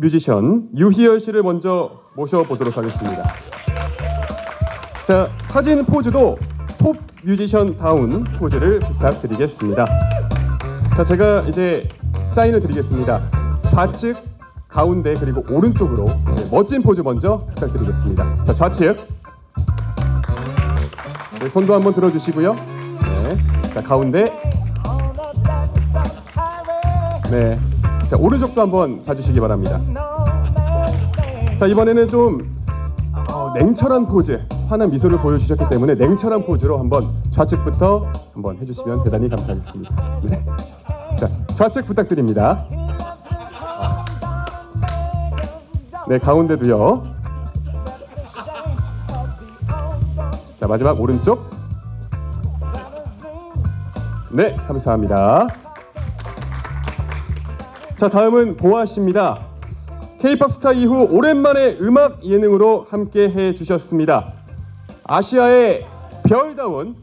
뮤지션 유희열 씨를 먼저 모셔보도록 하겠습니다. 자, 사진 포즈도 톱 뮤지션다운 포즈를 부탁드리겠습니다. 자, 제가 이제 사인을 드리겠습니다. 좌측, 가운데 그리고 오른쪽으로 멋진 포즈 먼저 부탁드리겠습니다. 자, 좌측. 네, 손도 한번 들어주시고요. 네, 자, 가운데. 네, 자, 오른쪽도 한번 봐주시기 바랍니다. 자, 이번에는 좀 냉철한 포즈, 환한 미소를 보여주셨기 때문에 냉철한 포즈로 한번 좌측부터 한번 해주시면 대단히 감사하겠습니다. 네. 자, 좌측 부탁드립니다. 네, 가운데도요. 자, 마지막 오른쪽. 네, 감사합니다. 자, 다음은 보아 씨입니다. K-POP 스타 이후 오랜만에 음악 예능으로 함께 해주셨습니다. 아시아의 별다운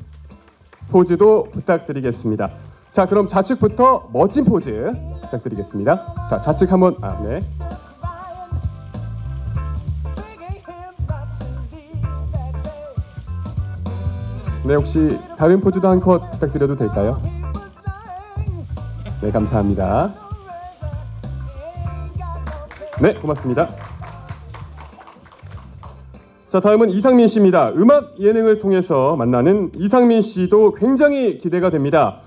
포즈도 부탁드리겠습니다. 자, 그럼 좌측부터 멋진 포즈 부탁드리겠습니다. 자, 좌측 한번, 네. 네, 혹시 다른 포즈도 한 컷 부탁드려도 될까요? 네, 감사합니다. 네, 고맙습니다. 자, 다음은 이상민 씨입니다. 음악 예능을 통해서 만나는 이상민 씨도 굉장히 기대가 됩니다.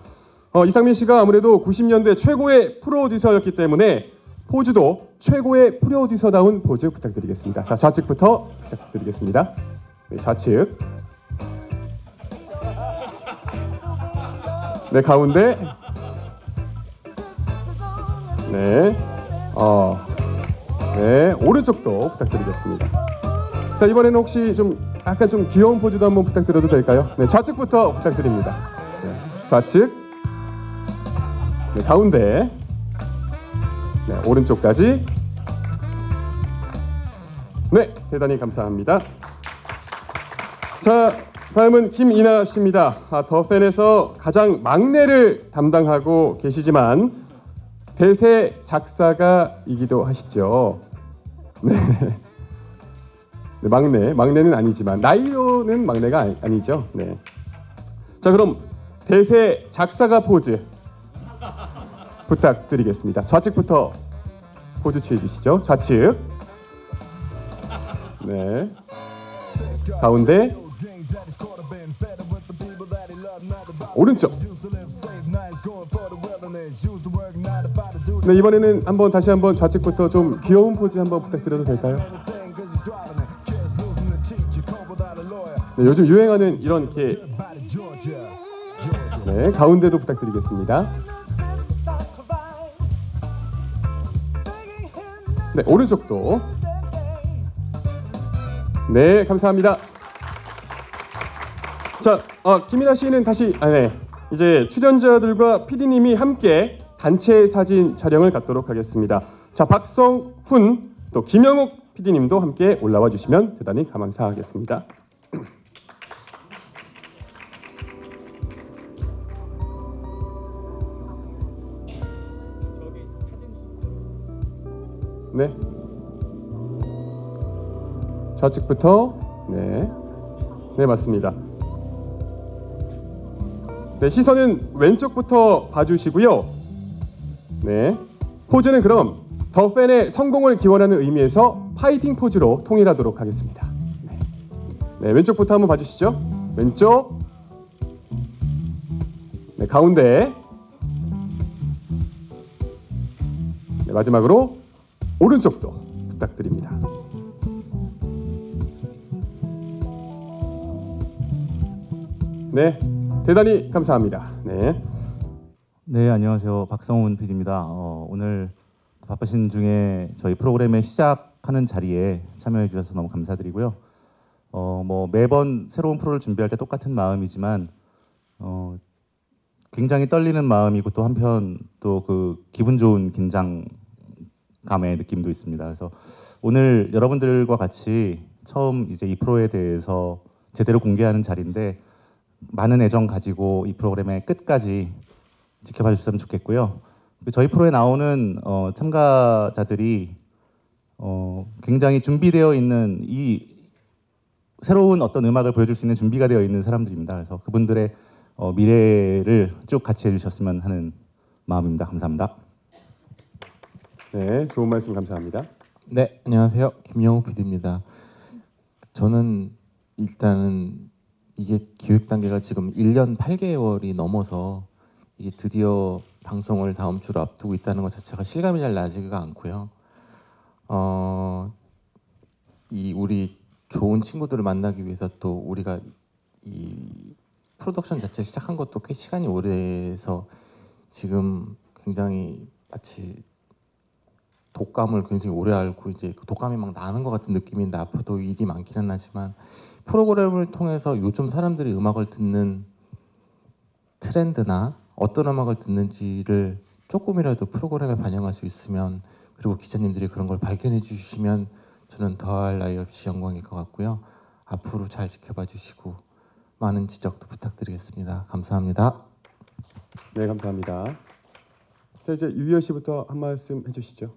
이상민 씨가 아무래도 90년대 최고의 프로듀서였기 때문에 포즈도 최고의 프로듀서다운 포즈 부탁드리겠습니다. 자, 좌측부터 부탁드리겠습니다. 네, 좌측. 네, 가운데. 네. 네, 오른쪽도 부탁드리겠습니다. 자, 이번에는 혹시 좀 약간 좀 귀여운 포즈도 한번 부탁드려도 될까요? 네, 좌측부터 부탁드립니다. 네, 좌측. 네, 가운데. 네, 오른쪽까지. 네, 대단히 감사합니다. 자, 다음은 김이나 씨입니다. 더 팬에서 가장 막내를 담당하고 계시지만 대세 작사가이기도 하시죠. 네. 네, 막내는 아니지만 나이로는 막내가 아니죠. 네. 자, 그럼 대세 작사가 포즈 부탁드리겠습니다. 좌측부터 포즈 취해 주시죠. 좌측. 네. 가운데. 오른쪽. 네, 이번에는 다시 한번 좌측부터 좀 귀여운 포즈 한번 부탁드려도 될까요? 네, 요즘 유행하는 이런 이렇게. 네, 가운데도 부탁드리겠습니다. 네, 오른쪽도. 네, 감사합니다. 자, 김이나 씨는 다시, 네, 이제 출연자들과 PD님이 함께 단체 사진 촬영을 갖도록 하겠습니다. 자, 박성훈 또 김영욱 PD님도 함께 올라와 주시면 대단히 감사하겠습니다. 네. 좌측부터. 네. 네, 맞습니다. 네, 시선은 왼쪽부터 봐주시고요. 네, 포즈는 그럼 더 팬의 성공을 기원하는 의미에서 파이팅 포즈로 통일하도록 하겠습니다. 네, 네, 왼쪽부터 한번 봐주시죠. 왼쪽. 네, 가운데. 네, 마지막으로 오른쪽도 부탁드립니다. 네, 대단히 감사합니다. 네. 네, 안녕하세요. 박성훈 PD입니다. 오늘 바쁘신 중에 저희 프로그램에 시작하는 자리에 참여해 주셔서 너무 감사드리고요. 뭐 매번 새로운 프로를 준비할 때 똑같은 마음이지만 굉장히 떨리는 마음이고 또 한편 또 그 기분 좋은 긴장감의 느낌도 있습니다. 그래서 오늘 여러분들과 같이 처음 이제 이 프로에 대해서 제대로 공개하는 자리인데 많은 애정 가지고 이 프로그램의 끝까지 지켜봐 주셨으면 좋겠고요. 저희 프로에 나오는 참가자들이 굉장히 준비되어 있는 이 새로운 어떤 음악을 보여줄 수 있는 준비가 되어 있는 사람들입니다. 그래서 그분들의 미래를 쭉 같이 해주셨으면 하는 마음입니다. 감사합니다. 네, 좋은 말씀 감사합니다. 네, 안녕하세요. 김영호 PD입니다. 저는 일단은 이게 기획 단계가 지금 1년 8개월이 넘어서 이게 드디어 방송을 다음 주로 앞두고 있다는 것 자체가 실감이 잘 나지가 않고요. 이 우리 좋은 친구들을 만나기 위해서 또 우리가 이 프로덕션 자체 시작한 것도 꽤 시간이 오래해서 지금 굉장히 마치 독감을 굉장히 오래 앓고 이제 그 독감이 막 나는 것 같은 느낌인데 앞으로도 일이 많기는 하지만 프로그램을 통해서 요즘 사람들이 음악을 듣는 트렌드나 어떤 음악을 듣는지를 조금이라도 프로그램에 반영할 수 있으면 그리고 기자님들이 그런 걸 발견해 주시면 저는 더할 나위 없이 영광일 것 같고요. 앞으로 잘 지켜봐 주시고 많은 지적도 부탁드리겠습니다. 감사합니다. 네, 감사합니다. 자, 이제 유희열 씨부터 한 말씀 해주시죠.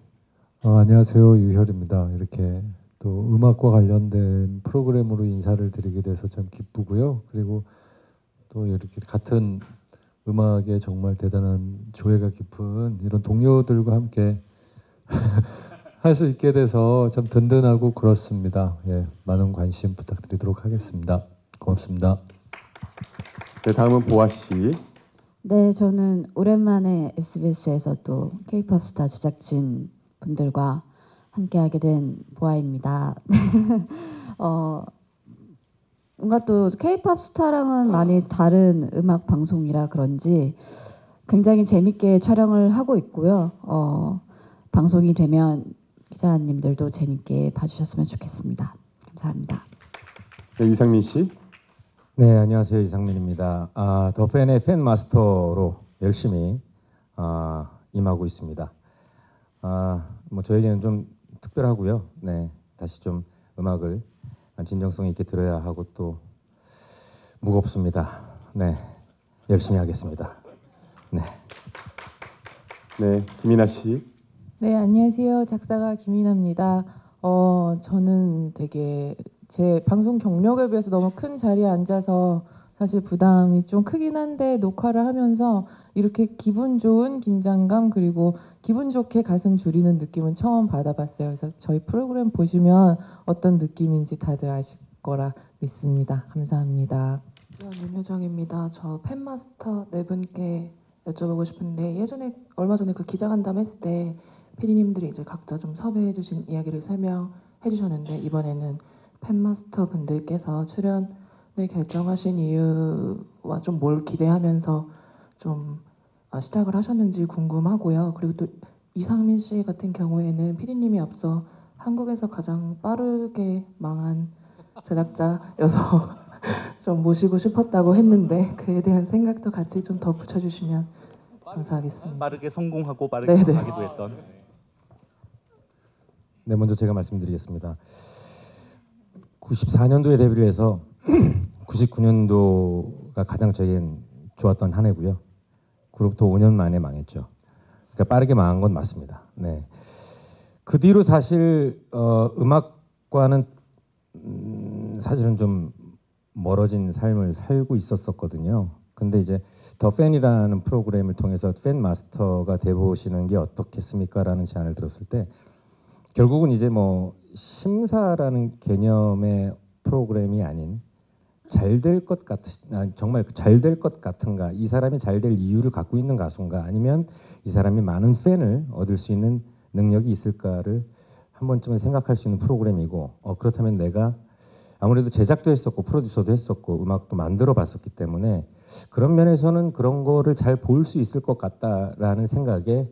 안녕하세요. 유혈입니다. 이렇게 또 음악과 관련된 프로그램으로 인사를 드리게 돼서 참 기쁘고요. 그리고 또 이렇게 같은 음악에 정말 대단한 조예가 깊은 이런 동료들과 함께 할 수 있게 돼서 참 든든하고 그렇습니다. 예, 많은 관심 부탁드리도록 하겠습니다. 고맙습니다. 네, 다음은 보아 씨. 네, 저는 오랜만에 SBS에서 또 K-pop 스타 제작진 분들과 함께하게 된 보아입니다. 뭔가 또 K-pop 스타랑은 많이 다른 음악 방송이라 그런지 굉장히 재밌게 촬영을 하고 있고요. 방송이 되면 기자님들도 재밌게 봐주셨으면 좋겠습니다. 감사합니다. 네, 이상민 씨. 네, 안녕하세요. 이상민입니다. 더 팬의 팬 마스터로 열심히 임하고 있습니다. 뭐 저에게는 좀 특별하고요. 네, 다시 좀 음악을 진정성 있게 들어야 하고 또 무겁습니다. 네, 열심히 하겠습니다. 네. 네, 김이나 씨. 네, 안녕하세요. 작사가 김이나입니다. 저는 되게 제 방송 경력에 비해서 너무 큰 자리에 앉아서 사실 부담이 좀 크긴 한데 녹화를 하면서 이렇게 기분 좋은 긴장감 그리고 기분 좋게 가슴 졸이는 느낌은 처음 받아봤어요. 그래서 저희 프로그램 보시면 어떤 느낌인지 다들 아실 거라 믿습니다. 감사합니다. 윤효정입니다. 저 팬마스터 네 분께 여쭤보고 싶은데 예전에 얼마 전에 그 기자간담 했을 때 PD님들이 이제 각자 좀 섭외해 주신 이야기를 설명해 주셨는데 이번에는 팬마스터 분들께서 출연을 결정하신 이유와 좀 뭘 기대하면서 좀 시작을 하셨는지 궁금하고요. 그리고 또 이상민 씨 같은 경우에는 PD님이 앞서 한국에서 가장 빠르게 망한 제작자여서 좀 모시고 싶었다고 했는데 그에 대한 생각도 같이 좀 덧붙여 주시면 감사하겠습니다. 빠르게 성공하고 빠르게 네네. 하기도 했던. 네, 먼저 제가 말씀드리겠습니다. 94년도에 데뷔를 해서 99년도가 가장 저에겐 좋았던 한 해고요. 그로부터 5년 만에 망했죠. 그러니까 빠르게 망한 건 맞습니다. 네. 그 뒤로 사실 음악과는 사실은 좀 멀어진 삶을 살고 있었었거든요. 근데 이제 더 팬이라는 프로그램을 통해서 팬 마스터가 돼보시는 게 어떻겠습니까라는 제안을 들었을 때 결국은 이제 뭐 심사라는 개념의 프로그램이 아닌 잘 될 것 정말 잘 될 것 같은가, 이 사람이 잘 될 이유를 갖고 있는 가수인가, 아니면 이 사람이 많은 팬을 얻을 수 있는 능력이 있을까를 한 번쯤은 생각할 수 있는 프로그램이고, 그렇다면 내가 아무래도 제작도 했었고 프로듀서도 했었고 음악도 만들어 봤었기 때문에 그런 면에서는 그런 거를 잘 볼 수 있을 것 같다라는 생각에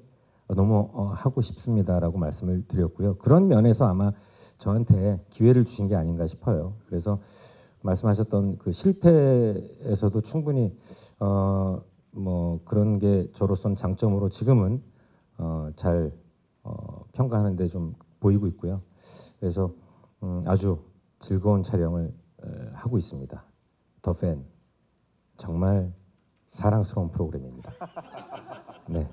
너무 하고 싶습니다라고 말씀을 드렸고요. 그런 면에서 아마 저한테 기회를 주신 게 아닌가 싶어요. 그래서 말씀하셨던 그 실패에서도 충분히 뭐 그런 게 저로서는 장점으로 지금은 잘 평가하는데 좀 보이고 있고요. 그래서 아주 즐거운 촬영을 하고 있습니다. 더 팬 정말 사랑스러운 프로그램입니다. 네.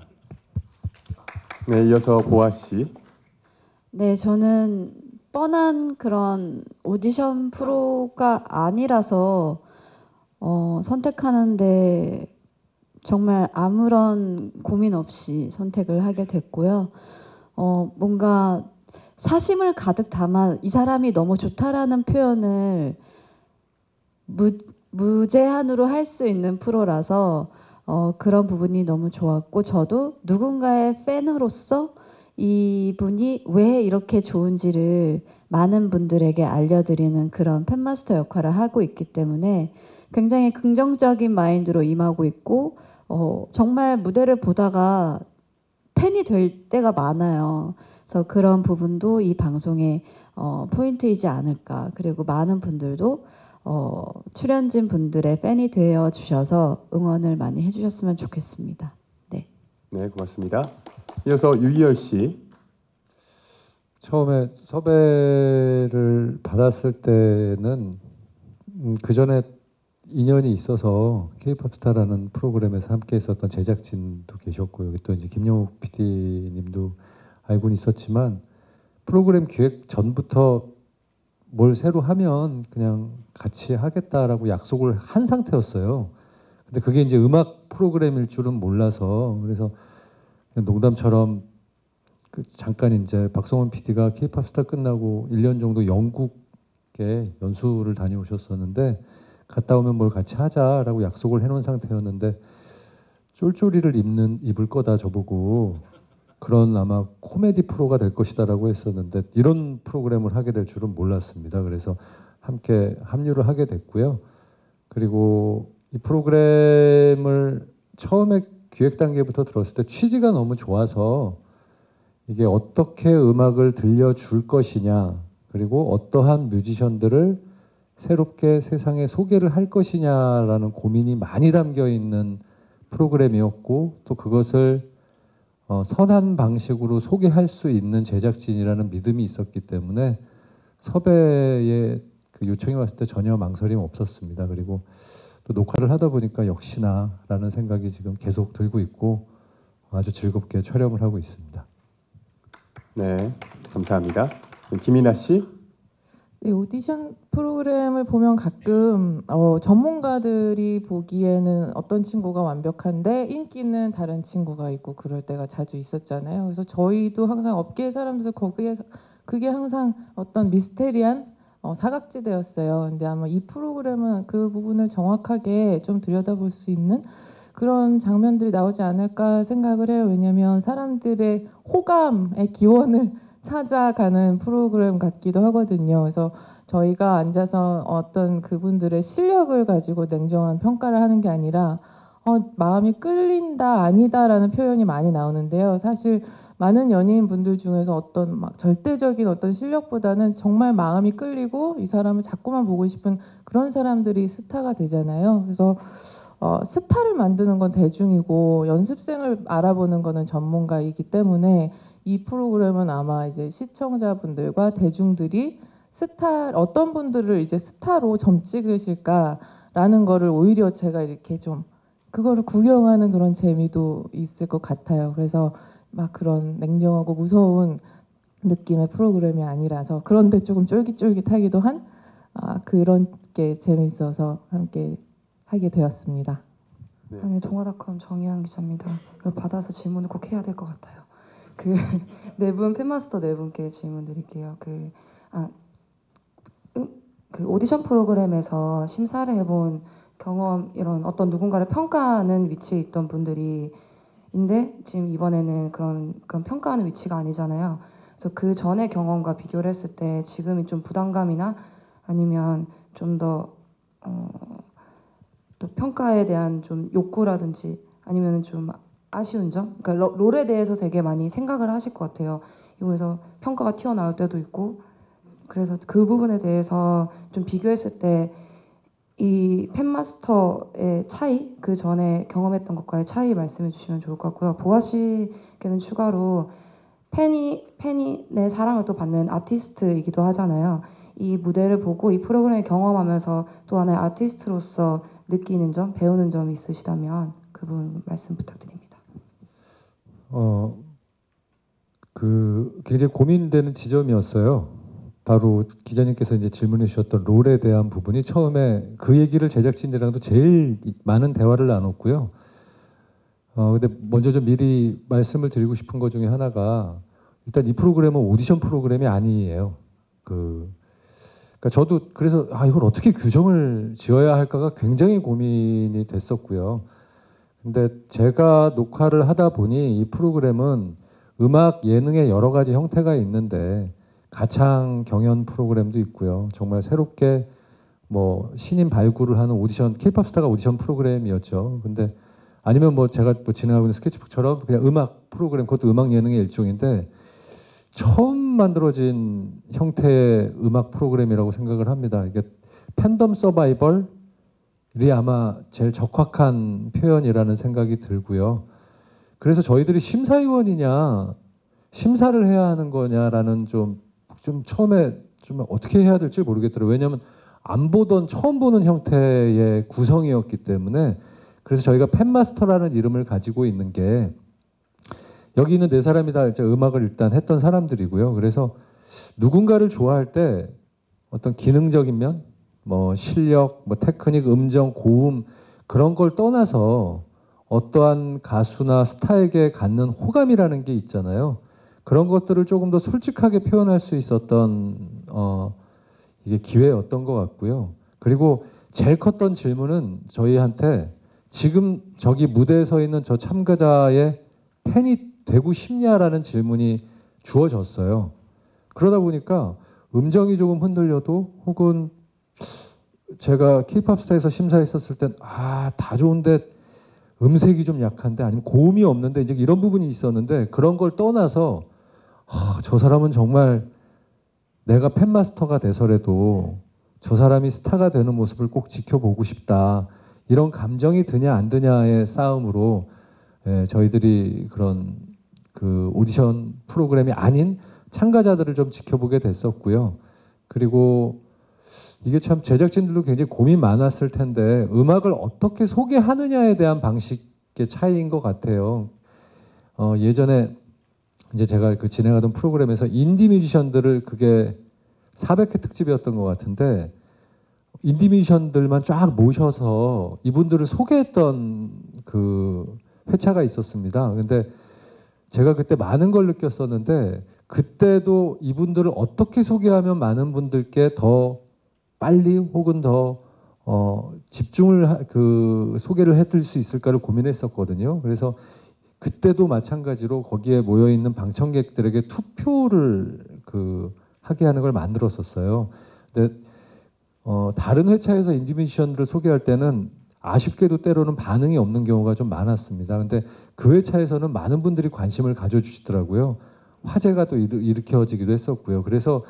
네, 이어서 보아 씨. 네, 저는 뻔한 그런 오디션 프로가 아니라서 선택하는데 정말 아무런 고민 없이 선택을 하게 됐고요. 뭔가 사심을 가득 담아 이 사람이 너무 좋다라는 표현을 무제한으로 할 수 있는 프로라서 그런 부분이 너무 좋았고, 저도 누군가의 팬으로서 이분이 왜 이렇게 좋은지를 많은 분들에게 알려드리는 그런 팬마스터 역할을 하고 있기 때문에 굉장히 긍정적인 마인드로 임하고 있고, 정말 무대를 보다가 팬이 될 때가 많아요. 그래서 그런 부분도 이 방송의 포인트이지 않을까. 그리고 많은 분들도 출연진 분들의 팬이 되어 주셔서 응원을 많이 해주셨으면 좋겠습니다. 네. 네, 고맙습니다. 이어서 유희열 씨. 처음에 섭외를 받았을 때는 그 전에 인연이 있어서 K-pop 스타라는 프로그램에서 함께 했었던 제작진도 계셨고, 여기 또 이제 김영욱 PD님도 알고는 있었지만, 프로그램 기획 전부터 뭘 새로 하면 그냥 같이 하겠다라고 약속을 한 상태였어요. 근데 그게 이제 음악 프로그램일 줄은 몰라서, 그래서 그냥 농담처럼 잠깐 이제 박성원 PD가 K-pop 스타 끝나고 1년 정도 영국에 연수를 다녀오셨었는데, 갔다 오면 뭘 같이 하자라고 약속을 해놓은 상태였는데, 쫄쫄이를 입을 거다 저보고, 그런 아마 코미디 프로가 될 것이다라고 했었는데 이런 프로그램을 하게 될 줄은 몰랐습니다. 그래서 함께 합류를 하게 됐고요. 그리고 이 프로그램을 처음에 기획 단계부터 들었을 때 취지가 너무 좋아서, 이게 어떻게 음악을 들려줄 것이냐, 그리고 어떠한 뮤지션들을 새롭게 세상에 소개를 할 것이냐라는 고민이 많이 담겨 있는 프로그램이었고, 또 그것을 선한 방식으로 소개할 수 있는 제작진이라는 믿음이 있었기 때문에 섭외에 그 요청이 왔을 때 전혀 망설임 없었습니다. 그리고 또 녹화를 하다 보니까 역시나라는 생각이 지금 계속 들고 있고 아주 즐겁게 촬영을 하고 있습니다. 네, 감사합니다. 김이나 씨. 네, 오디션 프로그램을 보면 가끔 전문가들이 보기에는 어떤 친구가 완벽한데 인기는 다른 친구가 있고 그럴 때가 자주 있었잖아요. 그래서 저희도 항상 업계 사람들 그게 항상 어떤 미스테리한 사각지대였어요. 근데 아마 이 프로그램은 그 부분을 정확하게 좀 들여다볼 수 있는 그런 장면들이 나오지 않을까 생각을 해요. 왜냐하면 사람들의 호감의 기원을 찾아가는 프로그램 같기도 하거든요. 그래서 저희가 앉아서 어떤 그분들의 실력을 가지고 냉정한 평가를 하는 게 아니라 마음이 끌린다 아니다라는 표현이 많이 나오는데요. 사실 많은 연예인분들 중에서 어떤 막 절대적인 어떤 실력보다는 정말 마음이 끌리고 이 사람을 자꾸만 보고 싶은 그런 사람들이 스타가 되잖아요. 그래서 스타를 만드는 건 대중이고 연습생을 알아보는 거는 전문가이기 때문에 이 프로그램은 아마 이제 시청자분들과 대중들이 어떤 분들을 이제 스타로 점 찍으실까라는 거를 오히려 제가 이렇게 좀 그거를 구경하는 그런 재미도 있을 것 같아요. 그래서 막 그런 냉정하고 무서운 느낌의 프로그램이 아니라서, 그런데 조금 쫄깃쫄깃하기도 한 그런 게 재미있어서 함께 하게 되었습니다. 네, 동아닷컴 정희연 기자입니다. 이걸 받아서 질문을 꼭 해야 될 것 같아요. 그 네 분 팬마스터 네 분께 질문 드릴게요. 그 오디션 프로그램에서 심사를 해본 경험, 이런 어떤 누군가를 평가하는 위치에 있던 분들인데 지금 이번에는 그런 평가하는 위치가 아니잖아요. 그래서 그 전의 경험과 비교를 했을 때 지금이 좀 부담감이나 아니면 좀 더 또 평가에 대한 좀 욕구라든지 아니면 좀 아쉬운 점, 그러니까 롤에 대해서 되게 많이 생각을 하실 것 같아요. 이거에서 평가가 튀어나올 때도 있고, 그래서 그 부분에 대해서 좀 비교했을 때 이 팬마스터의 차이, 그 전에 경험했던 것과의 차이 말씀해 주시면 좋을 것 같고요. 보아 씨께는 추가로 팬이 내 사랑을 또 받는 아티스트이기도 하잖아요. 이 무대를 보고 이 프로그램을 경험하면서 또 하나의 아티스트로서 느끼는 점, 배우는 점이 있으시다면 그 부분 말씀 부탁드립니다. 그 굉장히 고민되는 지점이었어요. 바로 기자님께서 이제 질문해 주셨던 롤에 대한 부분이 처음에 그 얘기를 제작진들이랑도 제일 많은 대화를 나눴고요. 근데 먼저 좀 미리 말씀을 드리고 싶은 것 중에 하나가 일단 이 프로그램은 오디션 프로그램이 아니에요. 그러니까 저도 그래서 이걸 어떻게 규정을 지어야 할까가 굉장히 고민이 됐었고요. 근데 제가 녹화를 하다 보니 이 프로그램은 음악 예능의 여러 가지 형태가 있는데 가창 경연 프로그램도 있고요. 정말 새롭게 뭐 신인 발굴을 하는 오디션, K-pop 스타가 오디션 프로그램이었죠. 근데 아니면 뭐 제가 뭐 진행하고 있는 스케치북처럼 그냥 음악 프로그램, 그것도 음악 예능의 일종인데 처음 만들어진 형태의 음악 프로그램이라고 생각을 합니다. 이게 팬덤 서바이벌이 아마 제일 적확한 표현이라는 생각이 들고요. 그래서 저희들이 심사위원이냐 심사를 해야 하는 거냐라는 좀 처음에 좀 어떻게 해야 될지 모르겠더라고요. 왜냐하면 안 보던 처음 보는 형태의 구성이었기 때문에. 그래서 저희가 팬마스터라는 이름을 가지고 있는 게 여기 있는 네 사람이 다 이제 음악을 일단 했던 사람들이고요. 그래서 누군가를 좋아할 때 어떤 기능적인 면, 뭐 실력, 뭐 테크닉, 음정, 고음 그런 걸 떠나서 어떠한 가수나 스타에게 갖는 호감이라는 게 있잖아요. 그런 것들을 조금 더 솔직하게 표현할 수 있었던 이게 기회였던 것 같고요. 그리고 제일 컸던 질문은 저희한테 지금 저기 무대에 서 있는 저 참가자의 팬이 되고 싶냐라는 질문이 주어졌어요. 그러다 보니까 음정이 조금 흔들려도 혹은 제가 K-pop 스타에서 심사했었을 땐 다 좋은데 음색이 좀 약한데 아니면 고음이 없는데 이제 이런 부분이 있었는데 그런 걸 떠나서 저 사람은 정말 내가 팬마스터가 돼서라도 저 사람이 스타가 되는 모습을 꼭 지켜보고 싶다. 이런 감정이 드냐 안 드냐의 싸움으로 저희들이 그런 그 오디션 프로그램이 아닌 참가자들을 좀 지켜보게 됐었고요. 그리고 이게 참 제작진들도 굉장히 고민 많았을 텐데 음악을 어떻게 소개하느냐에 대한 방식의 차이인 것 같아요. 예전에 이제 제가 그 진행하던 프로그램에서 인디 뮤지션들을 그게 400회 특집이었던 것 같은데 인디 뮤지션들만 쫙 모셔서 이분들을 소개했던 그 회차가 있었습니다. 근데 제가 그때 많은 걸 느꼈었는데 그때도 이분들을 어떻게 소개하면 많은 분들께 더 빨리 혹은 더 집중을 그 소개를 해드릴 수 있을까를 고민했었거든요. 그래서 그때도 마찬가지로 거기에 모여 있는 방청객들에게 투표를 하게 하는 걸 만들었었어요. 근데 다른 회차에서 인디 뮤지션들을 소개할 때는 아쉽게도 때로는 반응이 없는 경우가 좀 많았습니다. 근데 그 회차에서는 많은 분들이 관심을 가져주시더라고요. 화제가 또 일으켜지기도 했었고요. 그래서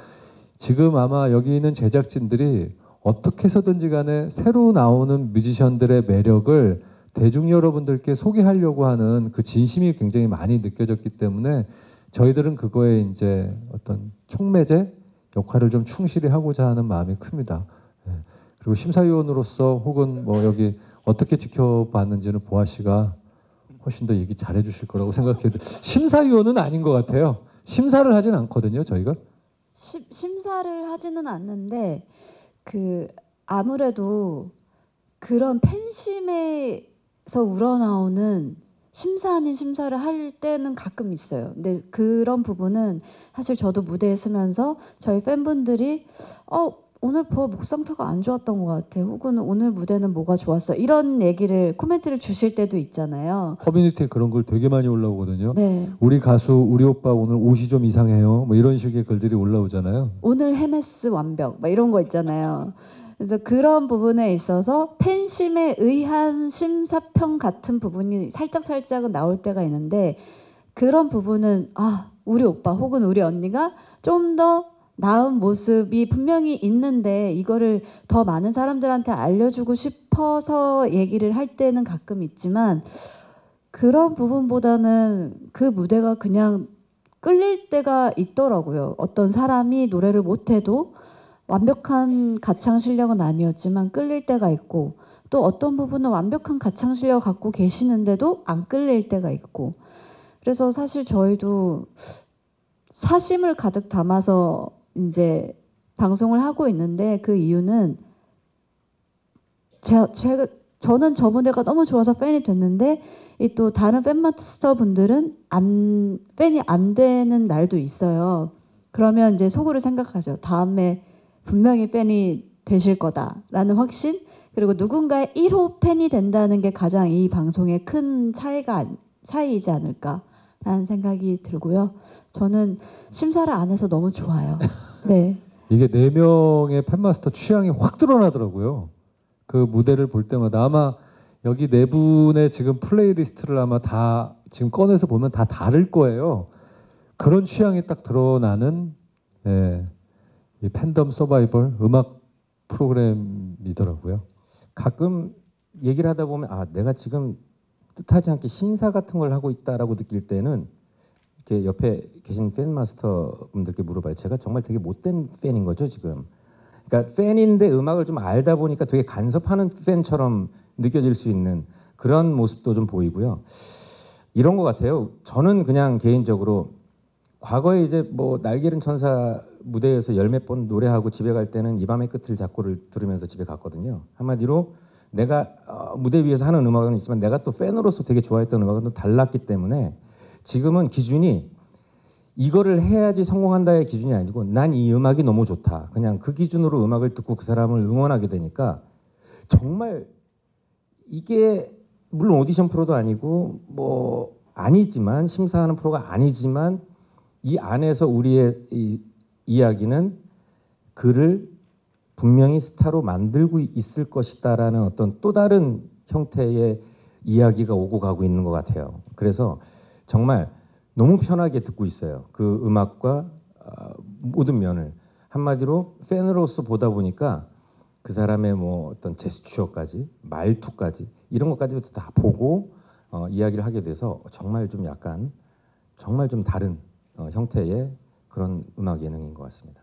지금 아마 여기 있는 제작진들이 어떻게 해서든지 간에 새로 나오는 뮤지션들의 매력을 대중 여러분들께 소개하려고 하는 그 진심이 굉장히 많이 느껴졌기 때문에 저희들은 그거에 이제 어떤 촉매제 역할을 좀 충실히 하고자 하는 마음이 큽니다. 그리고 심사위원으로서 혹은 뭐 여기 어떻게 지켜봤는지는 보아 씨가 훨씬 더 얘기 잘해 주실 거라고 생각해도 심사위원은 아닌 것 같아요. 심사를 하진 않거든요, 저희가. 심사를 하지는 않는데 아무래도 그런 팬심에서 우러나오는 심사 아닌 심사를 할 때는 가끔 있어요. 근데 그런 부분은 사실 저도 무대에 서면서 저희 팬분들이 오늘 목 상태가 안 좋았던 것 같아. 혹은 오늘 무대는 뭐가 좋았어. 이런 얘기를 코멘트를 주실 때도 있잖아요. 커뮤니티에 그런 걸 되게 많이 올라오거든요. 네. 우리 가수, 우리 오빠 오늘 옷이 좀 이상해요. 뭐 이런 식의 글들이 올라오잖아요. 오늘 헤메스 완벽 막 이런 거 있잖아요. 그래서 그런 부분에 있어서 팬심에 의한 심사평 같은 부분이 살짝은 나올 때가 있는데 그런 부분은 우리 오빠 혹은 우리 언니가 좀 더 나은 모습이 분명히 있는데 이거를 더 많은 사람들한테 알려주고 싶어서 얘기를 할 때는 가끔 있지만 그런 부분보다는 그 무대가 그냥 끌릴 때가 있더라고요. 어떤 사람이 노래를 못해도 완벽한 가창 실력은 아니었지만 끌릴 때가 있고 또 어떤 부분은 완벽한 가창 실력 갖고 계시는데도 안 끌릴 때가 있고 그래서 사실 저희도 사심을 가득 담아서 이제 방송을 하고 있는데 그 이유는 저는 저분들과 너무 좋아서 팬이 됐는데 이 또 다른 팬마스터 분들은 팬이 안 되는 날도 있어요. 그러면 이제 속으로 생각하죠. 다음에 분명히 팬이 되실 거다라는 확신, 그리고 누군가의 1호 팬이 된다는 게 가장 이 방송의 큰 차이이지 않을까라는 생각이 들고요. 저는 심사를 안 해서 너무 좋아요. 네. 이게 4명의 팬마스터 취향이 확 드러나더라고요. 그 무대를 볼 때마다 아마 여기 4분의 지금 플레이리스트를 아마 다 지금 꺼내서 보면 다 다를 거예요. 그런 취향이 딱 드러나는 이 팬덤 서바이벌 음악 프로그램이더라고요. 가끔 얘기를 하다 보면 내가 지금 뜻하지 않게 심사 같은 걸 하고 있다라고 느낄 때는 이렇게 옆에 계신 팬마스터 분들께 물어봐요. 제가 정말 되게 못된 팬인 거죠 지금. 그러니까 팬인데 음악을 좀 알다 보니까 되게 간섭하는 팬처럼 느껴질 수 있는 그런 모습도 좀 보이고요. 이런 것 같아요. 저는 그냥 개인적으로 과거에 이제 뭐 날개른 천사 무대에서 열 몇 번 노래하고 집에 갈 때는 이 밤의 끝을 잡고를 들으면서 집에 갔거든요. 한마디로 내가 무대 위에서 하는 음악은 있지만 내가 또 팬으로서 되게 좋아했던 음악은 또 달랐기 때문에 지금은 기준이 이거를 해야지 성공한다의 기준이 아니고 난 이 음악이 너무 좋다. 그냥 그 기준으로 음악을 듣고 그 사람을 응원하게 되니까 정말 이게 물론 오디션 프로도 아니고 뭐 아니지만 심사하는 프로가 아니지만 이 안에서 우리의 이 이야기는 그를 분명히 스타로 만들고 있을 것이다라는 어떤 또 다른 형태의 이야기가 오고 가고 있는 것 같아요. 그래서 정말 너무 편하게 듣고 있어요. 그 음악과 모든 면을 한마디로 팬으로서 보다 보니까 그 사람의 뭐 어떤 제스처까지 말투까지 이런 것까지도 다 보고 이야기를 하게 돼서 정말 좀 약간 정말 좀 다른 형태의 그런 음악 예능인 것 같습니다.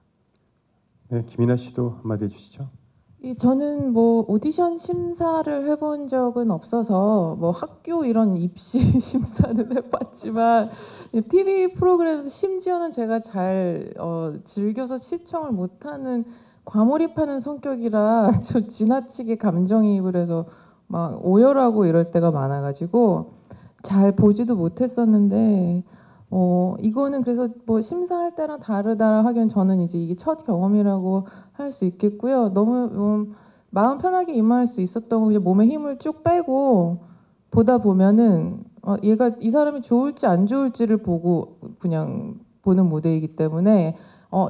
네, 김이나 씨도 한마디 해주시죠. 저는 뭐 오디션 심사를 해본 적은 없어서 뭐 학교 이런 입시 심사는 해봤지만 TV 프로그램에서 심지어는 제가 잘 즐겨서 시청을 못하는 과몰입하는 성격이라 좀 지나치게 감정이입을 해서 막 오열하고 이럴 때가 많아가지고 잘 보지도 못했었는데 이거는 그래서 뭐 심사할 때랑 다르다 하기엔 저는 이제 이게 첫 경험이라고 할 수 있겠고요. 너무 마음 편하게 임할 수 있었던 거 그냥 몸에 힘을 쭉 빼고 보다 보면은 얘가 이 사람이 좋을지 안 좋을지를 보고 그냥 보는 무대이기 때문에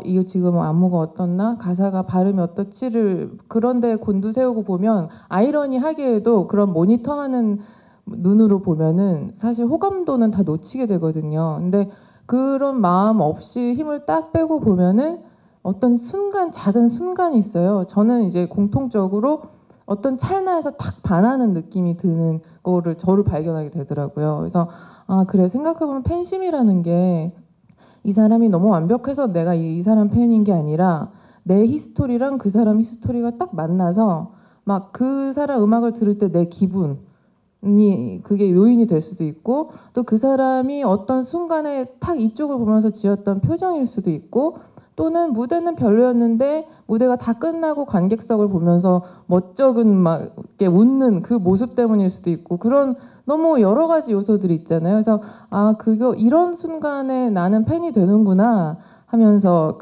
이거 지금 안무가 어떻나 가사가 발음이 어떻지를 그런데 곤두세우고 보면 아이러니하게도 그런 모니터하는 눈으로 보면은 사실 호감도는 다 놓치게 되거든요. 근데 그런 마음 없이 힘을 딱 빼고 보면은 어떤 순간, 작은 순간이 있어요. 저는 이제 공통적으로 어떤 찰나에서 탁 반하는 느낌이 드는 거를 저를 발견하게 되더라고요. 그래서 그래 생각해보면 팬심이라는 게 이 사람이 너무 완벽해서 내가 이 사람 팬인 게 아니라 내 히스토리랑 그 사람 히스토리가 딱 만나서 막 그 사람 음악을 들을 때 내 기분 그게 요인이 될 수도 있고 또 그 사람이 어떤 순간에 탁 이쪽을 보면서 지었던 표정일 수도 있고 또는 무대는 별로였는데 무대가 다 끝나고 관객석을 보면서 멋쩍은 막 이렇게 웃는 그 모습 때문일 수도 있고 그런 너무 여러 가지 요소들이 있잖아요. 그래서 이런 순간에 나는 팬이 되는구나 하면서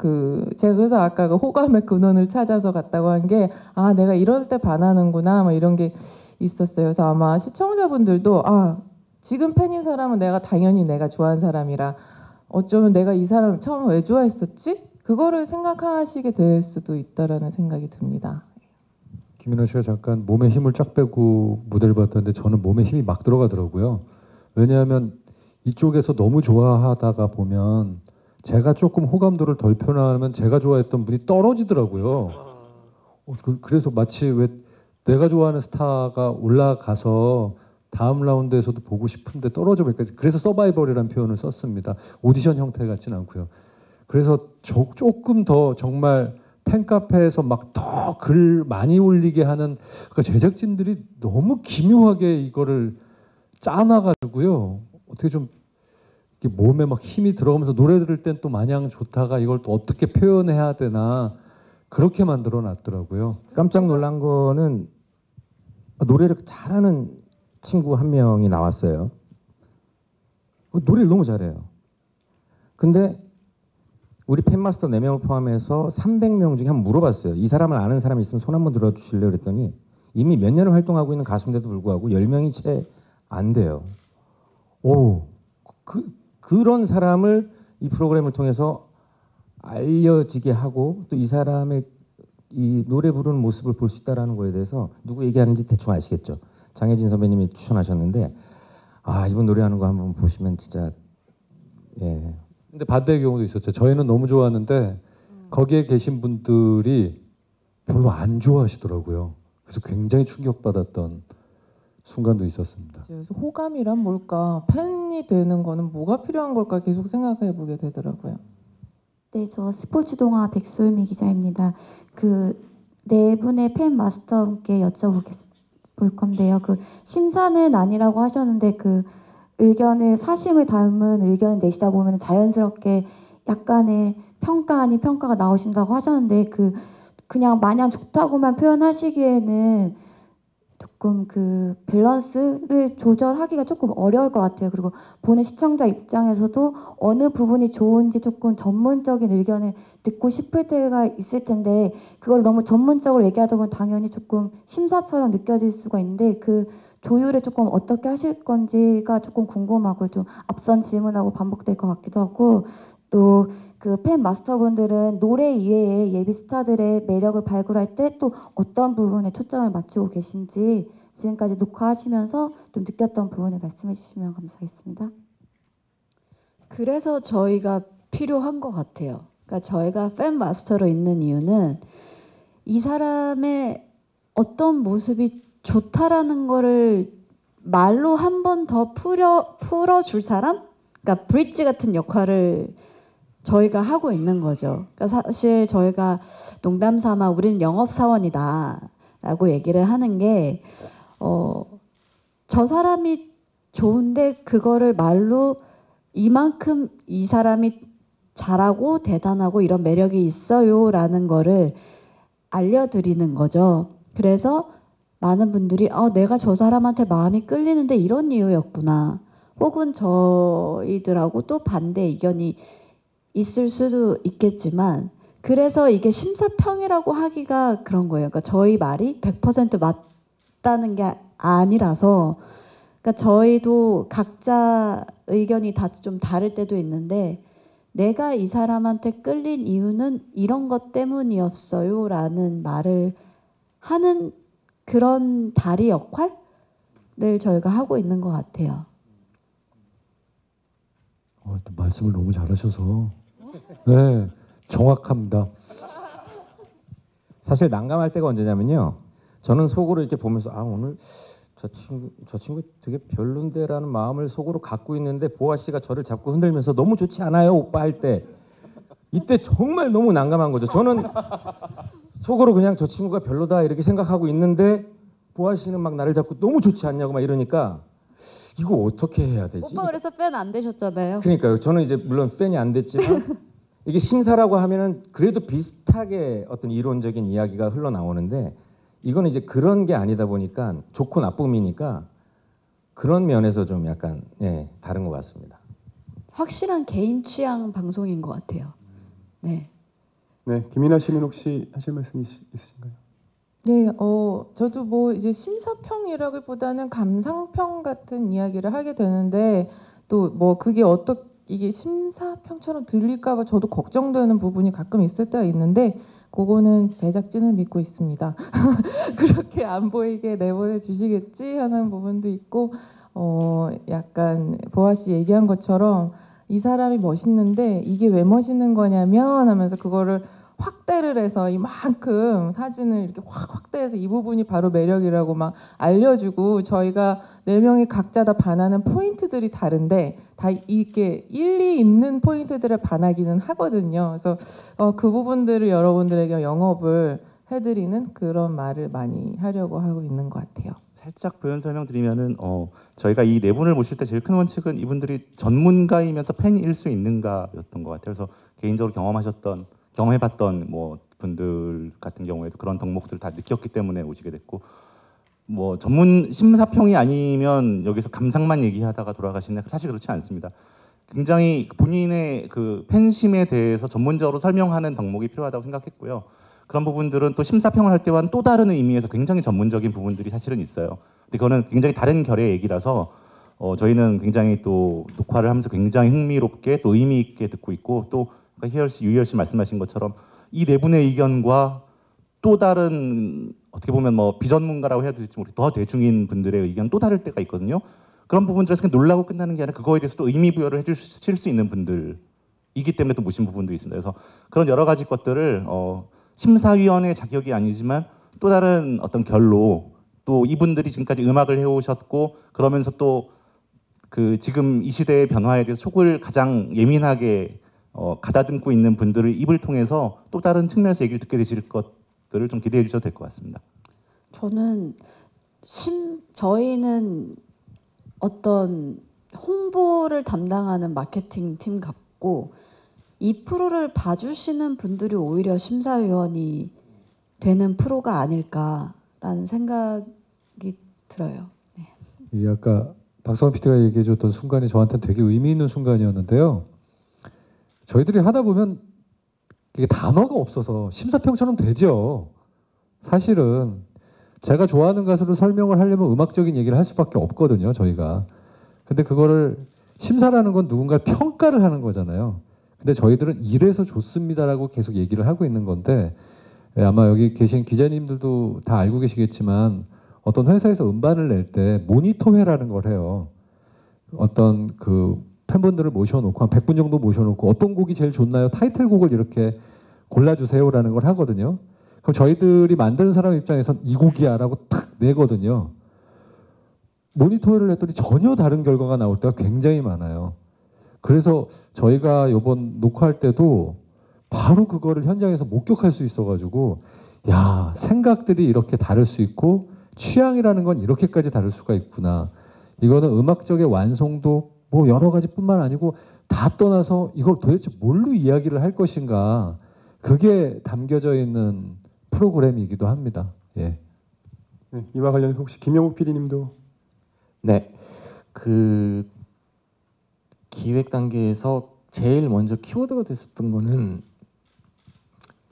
제가 그래서 아까 그 호감의 근원을 찾아서 갔다고 한 게 내가 이럴 때 반하는구나 뭐 이런 게 있었어요. 그래서 아마 시청자분들도 지금 팬인 사람은 당연히 내가 좋아하는 사람이라 어쩌면 내가 이 사람 처음 왜 좋아했었지? 그거를 생각하시게 될 수도 있다라는 생각이 듭니다. 김인호 씨가 잠깐 몸에 힘을 쫙 빼고 무대를 봤던데 저는 몸에 힘이 막 들어가더라고요. 왜냐하면 이쪽에서 너무 좋아하다가 보면 제가 조금 호감도를 덜 표현하면 제가 좋아했던 분이 떨어지더라고요. 그래서 마치 왜 내가 좋아하는 스타가 올라가서 다음 라운드에서도 보고 싶은데 떨어져 보니까 그래서 서바이벌이라는 표현을 썼습니다. 오디션 형태 같지는 않고요. 그래서 조금 더 정말 팬카페에서 막 더 글 많이 올리게 하는 그러니까 제작진들이 너무 기묘하게 이거를 짜놔가지고요. 어떻게 좀 이렇게 몸에 막 힘이 들어가면서 노래 들을 땐 또 마냥 좋다가 이걸 또 어떻게 표현해야 되나 그렇게 만들어 놨더라고요. 깜짝 놀란 거는 노래를 잘하는 친구 한 명이 나왔어요. 노래를 너무 잘해요. 근데 우리 팬마스터 4명을 포함해서 300명 중에 한번 물어봤어요. 이 사람을 아는 사람이 있으면 손 한번 들어주실래요? 그랬더니 이미 몇 년을 활동하고 있는 가수인데도 불구하고 10명이 채 안 돼요. 오, 그런 사람을 이 프로그램을 통해서 알려지게 하고 또 이 사람의 이 노래 부르는 모습을 볼 수 있다는 거에 대해서 누구 얘기하는지 대충 아시겠죠. 장혜진 선배님이 추천하셨는데 이분 노래하는 거 한번 보시면 진짜 예. 근데 반대의 경우도 있었죠. 저희는 너무 좋아하는데 거기에 계신 분들이 별로 안 좋아하시더라고요. 그래서 굉장히 충격받았던 순간도 있었습니다. 그래서 호감이란 뭘까? 팬이 되는 거는 뭐가 필요한 걸까? 계속 생각해 보게 되더라고요. 네, 저 스포츠 동화 백솔미 기자입니다. 그 네 분의 팬 마스터분께 여쭤볼 건데요. 그 심사는 아니라고 하셨는데 그 의견을 사심을 담은 의견을 내시다 보면 자연스럽게 약간의 평가 아닌 평가가 나오신다고 하셨는데 그냥 마냥 좋다고만 표현하시기에는 조금 그 밸런스를 조절하기가 조금 어려울 것 같아요. 그리고 보는 시청자 입장에서도 어느 부분이 좋은지 조금 전문적인 의견을 듣고 싶을 때가 있을 텐데 그걸 너무 전문적으로 얘기하다 보면 당연히 조금 심사처럼 느껴질 수가 있는데 그 조율을 조금 어떻게 하실 건지가 조금 궁금하고 좀 앞선 질문하고 반복될 것 같기도 하고 또 그 팬 마스터분들은 노래 이외에 예비 스타들의 매력을 발굴할 때 또 어떤 부분에 초점을 맞추고 계신지 지금까지 녹화하시면서 좀 느꼈던 부분을 말씀해 주시면 감사하겠습니다. 그래서 저희가 필요한 것 같아요. 그러니까 저희가 팬 마스터로 있는 이유는 이 사람의 어떤 모습이 좋다라는 거를 말로 한 번 더 풀어줄 사람? 그러니까 브릿지 같은 역할을 저희가 하고 있는 거죠. 그러니까 사실 저희가 농담 삼아 우리는 영업사원이다 라고 얘기를 하는 게 저 사람이 좋은데 그거를 말로 이만큼 이 사람이 잘하고 대단하고 이런 매력이 있어요 라는 거를 알려드리는 거죠. 그래서 많은 분들이 내가 저 사람한테 마음이 끌리는데 이런 이유였구나. 혹은 저희들하고 또 반대 의견이 있을 수도 있겠지만 그래서 이게 심사평이라고 하기가 그런 거예요. 그러니까 저희 말이 100% 맞다는 게 아니라서 그러니까 저희도 각자 의견이 다 좀 다를 때도 있는데 내가 이 사람한테 끌린 이유는 이런 것 때문이었어요 라는 말을 하는 그런 다리 역할을 저희가 하고 있는 것 같아요. 또 말씀을 너무 잘하셔서 네, 정확합니다. 사실 난감할 때가 언제냐면요. 저는 속으로 이렇게 보면서 오늘 저 친구 되게 별론데라는 마음을 속으로 갖고 있는데 보아 씨가 저를 잡고 흔들면서 너무 좋지 않아요 오빠 할 때 이때 정말 너무 난감한 거죠. 저는 속으로 그냥 저 친구가 별로다 이렇게 생각하고 있는데 보아 씨는 막 나를 잡고 너무 좋지 않냐고 막 이러니까 이거 어떻게 해야 되지? 오빠 그래서 팬 안 되셨잖아요. 그러니까요. 저는 이제 물론 팬이 안 됐지만 이게 심사라고 하면은 그래도 비슷하게 어떤 이론적인 이야기가 흘러나오는데 이거는 이제 그런 게 아니다 보니까 좋고 나쁨이니까 그런 면에서 좀 약간 다른 것 같습니다. 확실한 개인 취향 방송인 것 같아요. 네. 네, 김이나 씨는 혹시 하실 말씀이 있으신가요? 네, 저도 뭐 이제 심사평이라기보다는 감상평 같은 이야기를 하게 되는데 또 뭐 그게 이게 심사평처럼 들릴까봐 저도 걱정되는 부분이 가끔 있을 때가 있는데 그거는 제작진을 믿고 있습니다. 그렇게 안 보이게 내보내 주시겠지 하는 부분도 있고 약간 보아 씨 얘기한 것처럼 이 사람이 멋있는데 이게 왜 멋있는 거냐면 하면서 그거를 확대를 해서 이만큼 사진을 이렇게 확대해서 이 부분이 바로 매력이라고 막 알려주고 저희가 4명이 각자 다 반하는 포인트들이 다른데 다 이렇게 일리 있는 포인트들을 반하기는 하거든요. 그래서 그 부분들을 여러분들에게 영업을 해드리는 그런 말을 많이 하려고 하고 있는 것 같아요. 살짝 부연 설명드리면은 저희가 이 네 분을 모실 때 제일 큰 원칙은 이분들이 전문가이면서 팬일 수 있는가였던 것 같아요. 그래서 개인적으로 경험해봤던 뭐 분들 같은 경우에도 그런 덕목들을 다 느꼈기 때문에 오시게 됐고, 뭐 전문 심사평이 아니면 여기서 감상만 얘기하다가 돌아가시는 사실 그렇지 않습니다. 굉장히 본인의 그 팬심에 대해서 전문적으로 설명하는 덕목이 필요하다고 생각했고요. 그런 부분들은 또 심사평을 할 때와는 또 다른 의미에서 굉장히 전문적인 부분들이 사실은 있어요. 근데 그거는 굉장히 다른 결의 얘기라서 저희는 굉장히 또 녹화를 하면서 굉장히 흥미롭게 또 의미 있게 듣고 있고, 또 유희열 씨 말씀하신 것처럼 이 네 분의 의견과 또 다른 어떻게 보면 뭐 비전문가라고 해야 될지 모르겠고 더 대중인 분들의 의견 또 다를 때가 있거든요. 그런 부분들에서 그냥 놀라고 끝나는 게 아니라 그거에 대해서 또 의미 부여를 해주실 수 있는 분들이기 때문에 또 모신 부분도 있습니다. 그래서 그런 여러 가지 것들을 심사위원의 자격이 아니지만 또 다른 어떤 결로 또 이분들이 지금까지 음악을 해오셨고 그러면서 또 그 지금 이 시대의 변화에 대해서 속을 가장 예민하게 가다듬고 있는 분들의 입을 통해서 또 다른 측면에서 얘기를 듣게 되실 것들을 좀 기대해 주셔도 될 것 같습니다. 저는 저희는 어떤 홍보를 담당하는 마케팅 팀 같고 이 프로를 봐주시는 분들이 오히려 심사위원이 되는 프로가 아닐까라는 생각이 들어요. 네. 이 아까 박성원 PD가 얘기해줬던 순간이 저한테는 되게 의미 있는 순간이었는데요. 저희들이 하다 보면 이게 단어가 없어서 심사평처럼 되죠. 사실은 제가 좋아하는 가수를 설명을 하려면 음악적인 얘기를 할 수밖에 없거든요, 저희가. 근데 그거를 심사라는 건 누군가 평가를 하는 거잖아요. 근데 저희들은 이래서 좋습니다라고 계속 얘기를 하고 있는 건데, 아마 여기 계신 기자님들도 다 알고 계시겠지만 어떤 회사에서 음반을 낼 때 모니터회라는 걸 해요. 어떤 그 팬분들을 모셔놓고 한 100분 정도 모셔놓고 어떤 곡이 제일 좋나요? 타이틀곡을 이렇게 골라주세요라는 걸 하거든요. 그럼 저희들이 만드는 사람 입장에선 이 곡이야라고 탁 내거든요. 모니터를 했더니 전혀 다른 결과가 나올 때가 굉장히 많아요. 그래서 저희가 이번 녹화할 때도 바로 그거를 현장에서 목격할 수 있어가지고 야, 생각들이 이렇게 다를 수 있고 취향이라는 건 이렇게까지 다를 수가 있구나. 이거는 음악적의 완성도 뭐 여러 가지뿐만 아니고 다 떠나서 이걸 도대체 뭘로 이야기를 할 것인가, 그게 담겨져 있는 프로그램이기도 합니다. 예. 네, 이와 관련해서 혹시 김영욱 PD님도 네, 그 기획 단계에서 제일 먼저 키워드가 됐었던 거는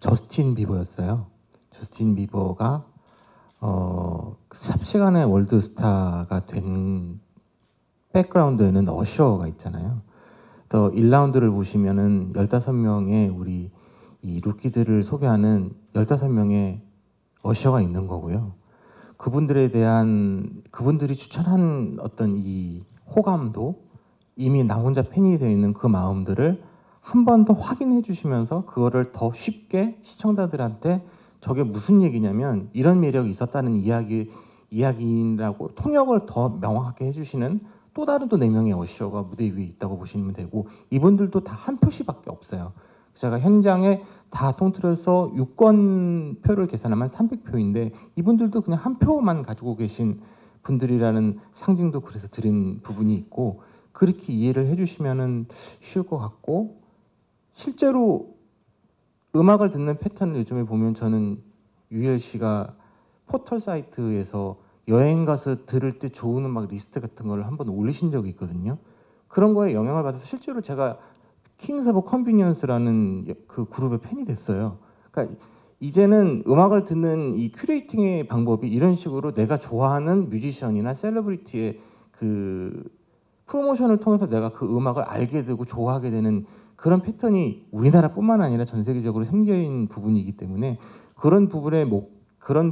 저스틴 비버였어요. 저스틴 비버가 삽시간에 월드스타가 된 백그라운드에는 어셔가 있잖아요. 또 1라운드를 보시면은 15명의 우리 이 루키들을 소개하는 15명의 어셔가 있는 거고요. 그분들에 대한 그분들이 추천한 어떤 이 호감도 이미 나 혼자 팬이 되어 있는 그 마음들을 한 번 더 확인해 주시면서 그거를 더 쉽게 시청자들한테 저게 무슨 얘기냐면 이런 매력이 있었다는 이야기라고 통역을 더 명확하게 해주시는 또 다른 또 4명의 어시어가 무대 위에 있다고 보시면 되고, 이분들도 다 한 표씩밖에 없어요. 제가 현장에 다 통틀어서 유권표를 계산하면 300표인데 이분들도 그냥 한 표만 가지고 계신 분들이라는 상징도 그래서 드린 부분이 있고, 그렇게 이해를 해주시면은 쉬울 것 같고, 실제로 음악을 듣는 패턴을 요즘에 보면 저는 유희열 씨가 포털 사이트에서 여행 가서 들을 때 좋은 음악 리스트 같은 거를 한번 올리신 적이 있거든요. 그런 거에 영향을 받아서 실제로 제가 킹스 오브 컨비니언스라는 그 그룹의 팬이 됐어요. 그러니까 이제는 음악을 듣는 이 큐레이팅의 방법이 이런 식으로 내가 좋아하는 뮤지션이나 셀러브리티의 그 프로모션을 통해서 내가 그 음악을 알게 되고 좋아하게 되는 그런 패턴이 우리나라뿐만 아니라 전 세계적으로 생겨있는 부분이기 때문에 그런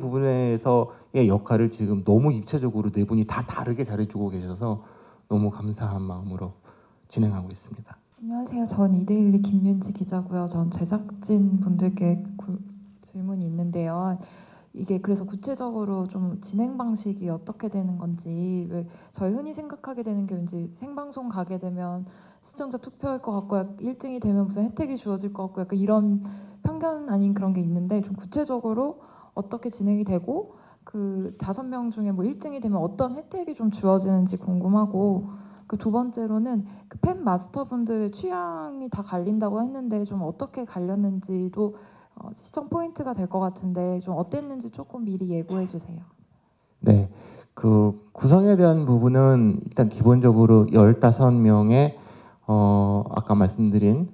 부분에서의 역할을 지금 너무 입체적으로 네 분이 다 다르게 잘해주고 계셔서 너무 감사한 마음으로 진행하고 있습니다. 안녕하세요. 전 이데일리 김윤지 기자고요. 전 제작진 분들께 질문이 있는데요. 이게 그래서 구체적으로 좀 진행 방식이 어떻게 되는 건지, 왜 저희 흔히 생각하게 되는 게 왠지 생방송 가게 되면 시청자 투표할 것 같고 1등이 되면 무슨 혜택이 주어질 것 같고 약간 이런 편견 아닌 그런 게 있는데, 좀 구체적으로 어떻게 진행이 되고 그 5명 중에 뭐 1등이 되면 어떤 혜택이 좀 주어지는지 궁금하고 그 두 번째로는 그 팬 마스터분들의 취향이 다 갈린다고 했는데 좀 어떻게 갈렸는지도 시청 포인트가 될 것 같은데 좀 어땠는지 조금 미리 예고해 주세요. 네, 그 구성에 대한 부분은 일단 기본적으로 15명의 아까 말씀드린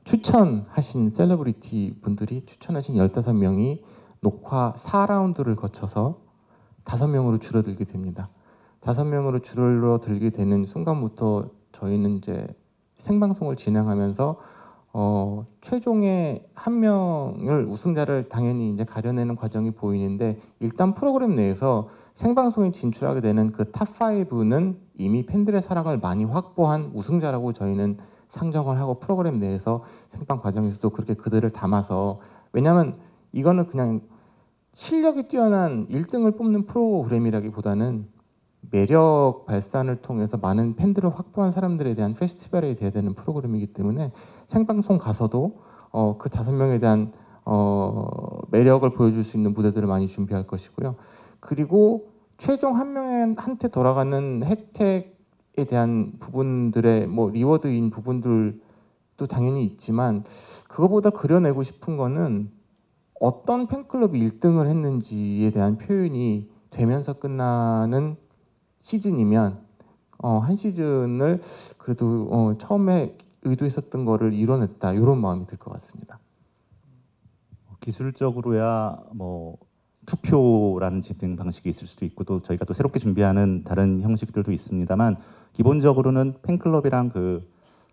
추천하신 셀러브리티 분들이 추천하신 15명이 녹화 4라운드를 거쳐서 5명으로 줄어들게 됩니다. 5명으로 줄어들게 되는 순간부터 저희는 이제 생방송을 진행하면서 최종의 한 명을 우승자를 당연히 이제 가려내는 과정이 보이는데 일단 프로그램 내에서 생방송에 진출하게 되는 그 탑5는 이미 팬들의 사랑을 많이 확보한 우승자라고 저희는 상정을 하고 프로그램 내에서 생방 과정에서도 그렇게 그들을 담아서 왜냐하면 이거는 그냥 실력이 뛰어난 1등을 뽑는 프로그램이라기보다는 매력 발산을 통해서 많은 팬들을 확보한 사람들에 대한 페스티벌이 돼야 되는 프로그램이기 때문에 생방송 가서도 그 5명에 대한 매력을 보여줄 수 있는 무대들을 많이 준비할 것이고요. 그리고 최종 한 명한테 돌아가는 혜택에 대한 부분들의 뭐 리워드인 부분들도 당연히 있지만 그거보다 그려내고 싶은 거는 어떤 팬클럽이 1등을 했는지에 대한 표현이 되면서 끝나는 시즌이면 한 시즌을 그래도 처음에 의도했었던 거를 이뤄냈다 이런 마음이 들 것 같습니다. 기술적으로야 뭐 투표라는 집행 방식이 있을 수도 있고 또 저희가 또 새롭게 준비하는 다른 형식들도 있습니다만 기본적으로는 팬클럽이랑 그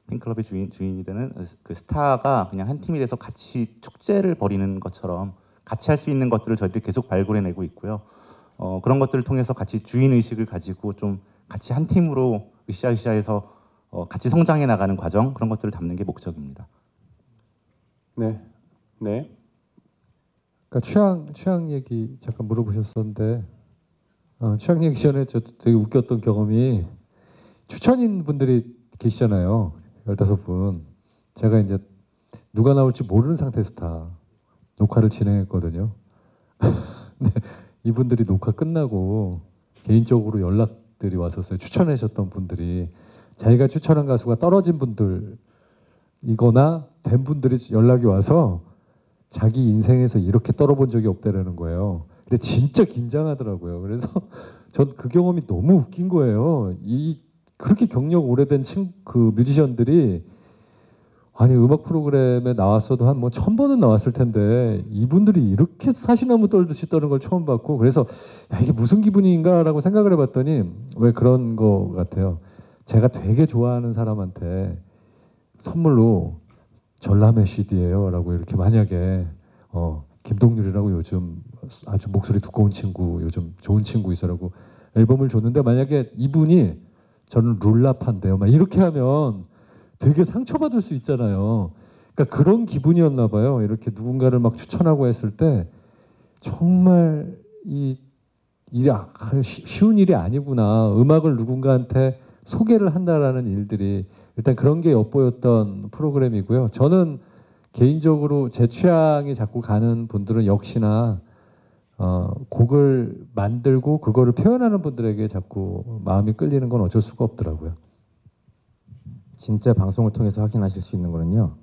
팬클럽의 주인이 되는 그 스타가 그냥 한 팀이 돼서 같이 축제를 벌이는 것처럼 같이 할 수 있는 것들을 저희들이 계속 발굴해내고 있고요. 그런 것들을 통해서 같이 주인 의식을 가지고 좀 같이 한 팀으로 으쌰으쌰해서 같이 성장해 나가는 과정 그런 것들을 담는 게 목적입니다. 네, 네. 그러니까 취향 얘기 잠깐 물어보셨었는데 취향 얘기 전에 저 되게 웃겼던 경험이 추천인 분들이 계시잖아요. 15분. 제가 이제 누가 나올지 모르는 상태에서 다 녹화를 진행했거든요. 근데 이분들이 녹화 끝나고 개인적으로 연락들이 왔었어요. 추천하셨던 분들이 자기가 추천한 가수가 떨어진 분들이거나 된 분들이 연락이 와서 자기 인생에서 이렇게 떨어본 적이 없다라는 거예요. 근데 진짜 긴장하더라고요. 그래서 전 그 경험이 너무 웃긴 거예요. 그렇게 경력 오래된 그 뮤지션들이 아니 음악 프로그램에 나왔어도 한 뭐 1000번은 나왔을 텐데 이분들이 이렇게 사시나무 떨듯이 떠는 걸 처음 봤고 그래서 야, 이게 무슨 기분인가라고 생각을 해봤더니 왜 그런 거 같아요. 제가 되게 좋아하는 사람한테 선물로 전람회 CD예요라고 이렇게 만약에 김동률이라고 요즘 아주 목소리 두꺼운 친구 요즘 좋은 친구 있어라고 앨범을 줬는데 만약에 이분이 저는 룰라파인데요 막 이렇게 하면 되게 상처받을 수 있잖아요. 그러니까 그런 기분이었나 봐요. 이렇게 누군가를 막 추천하고 했을 때 정말 이 일이 쉬운 일이 아니구나. 음악을 누군가한테 소개를 한다라는 일들이 일단 그런 게 엿보였던 프로그램이고요. 저는 개인적으로 제 취향이 자꾸 가는 분들은 역시나 곡을 만들고 그거를 표현하는 분들에게 자꾸 마음이 끌리는 건 어쩔 수가 없더라고요. 진짜 방송을 통해서 확인하실 수 있는 거는요.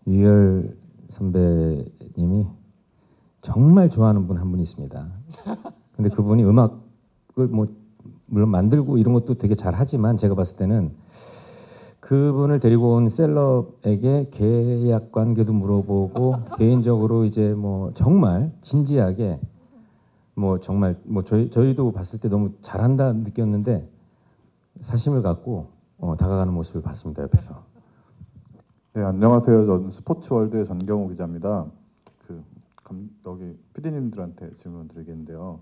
유열 선배님이 정말 좋아하는 분 한 분이 있습니다. 근데 그분이 음악을 뭐 물론 만들고 이런 것도 되게 잘하지만 제가 봤을 때는 그분을 데리고 온 셀럽에게 계약 관계도 물어보고 개인적으로 이제 뭐 정말 진지하게 뭐 정말 뭐 저희도 봤을 때 너무 잘한다 느꼈는데 사심을 갖고 다가가는 모습을 봤습니다. 옆에서. 네, 안녕하세요. 저는 스포츠월드의 전경호 기자입니다. 여기 PD님들한테 질문 드리겠는데요.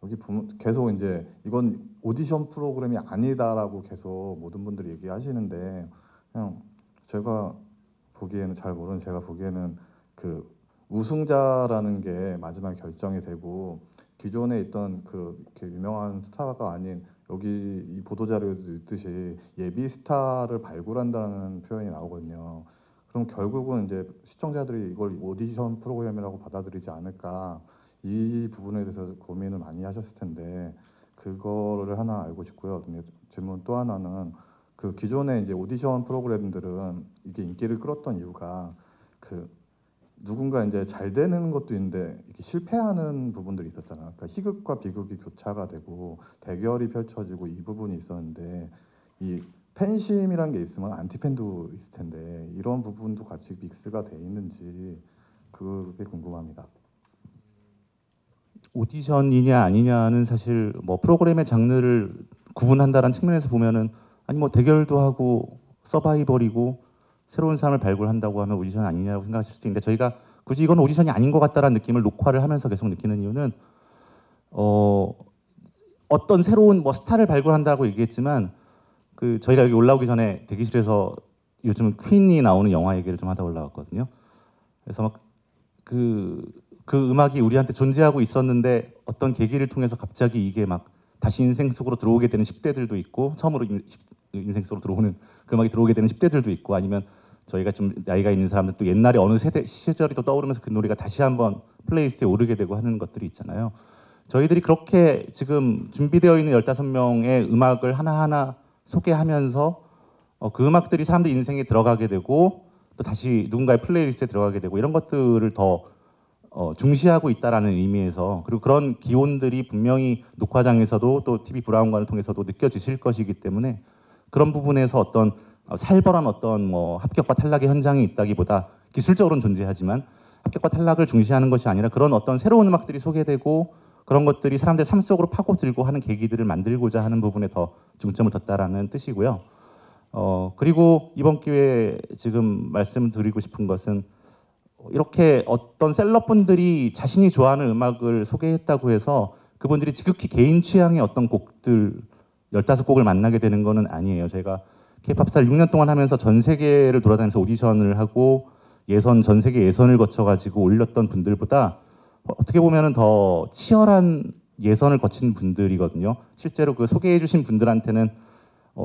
여기 보면 계속 이제 이건 오디션 프로그램이 아니다라고 계속 모든 분들이 얘기하시는데 그냥 제가 보기에는 잘 모르는 제가 보기에는 그 우승자라는 게 마지막에 결정이 되고 기존에 있던 그 이렇게 유명한 스타가 아닌 여기 이 보도자료에도 있듯이 예비 스타를 발굴한다는 표현이 나오거든요. 그럼 결국은 이제 시청자들이 이걸 오디션 프로그램이라고 받아들이지 않을까. 이 부분에 대해서 고민을 많이 하셨을 텐데 그거를 하나 알고 싶고요. 질문 또 하나는 그 기존의 이제 오디션 프로그램들은 이게 인기를 끌었던 이유가 그 누군가 이제 잘 되는 것도 있는데 이렇게 실패하는 부분들이 있었잖아요. 그러니까 희극과 비극이 교차가 되고 대결이 펼쳐지고 이 부분이 있었는데 이 팬심이란 게 있으면 안티팬도 있을 텐데 이런 부분도 같이 믹스가 돼 있는지 그게 궁금합니다. 오디션이냐 아니냐는 사실 뭐 프로그램의 장르를 구분한다는 측면에서 보면은 아니 뭐 대결도 하고 서바이벌이고 새로운 사람을 발굴한다고 하면 오디션 아니냐고 생각하실 수도 있는데 저희가 굳이 이건 오디션이 아닌 것 같다라는 느낌을 녹화를 하면서 계속 느끼는 이유는 어떤 새로운 뭐 스타를 발굴한다고 얘기했지만 그 저희가 여기 올라오기 전에 대기실에서 요즘 퀸이 나오는 영화 얘기를 좀 하다 올라왔거든요. 그래서 막 그 음악이 우리한테 존재하고 있었는데 어떤 계기를 통해서 갑자기 이게 막 다시 인생 속으로 들어오게 되는 10대들도 있고 처음으로 인생 속으로 들어오는 그 음악이 들어오게 되는 10대들도 있고 아니면 저희가 좀 나이가 있는 사람들 또 옛날에 어느 세대 시절이 또 떠오르면서 그 노래가 다시 한번 플레이리스트에 오르게 되고 하는 것들이 있잖아요. 저희들이 그렇게 지금 준비되어 있는 15명의 음악을 하나하나 소개하면서 그 음악들이 사람들 인생에 들어가게 되고 또 다시 누군가의 플레이리스트에 들어가게 되고 이런 것들을 더 중시하고 있다라는 의미에서 그리고 그런 기온들이 분명히 녹화장에서도 또 TV 브라운관을 통해서도 느껴지실 것이기 때문에 그런 부분에서 어떤 살벌한 어떤 뭐 합격과 탈락의 현장이 있다기보다 기술적으로는 존재하지만 합격과 탈락을 중시하는 것이 아니라 그런 어떤 새로운 음악들이 소개되고 그런 것들이 사람들의 삶 속으로 파고들고 하는 계기들을 만들고자 하는 부분에 더 중점을 뒀다라는 뜻이고요. 그리고 이번 기회에 지금 말씀드리고 싶은 것은 이렇게 어떤 셀럽분들이 자신이 좋아하는 음악을 소개했다고 해서 그분들이 지극히 개인 취향의 어떤 곡들 15곡을 만나게 되는 거는 아니에요. 저희가 K-POP 스타를 6년 동안 하면서 전 세계를 돌아다니면서 오디션을 하고 전 세계 예선을 거쳐가지고 올렸던 분들보다 어떻게 보면 더 치열한 예선을 거친 분들이거든요. 실제로 그 소개해 주신 분들한테는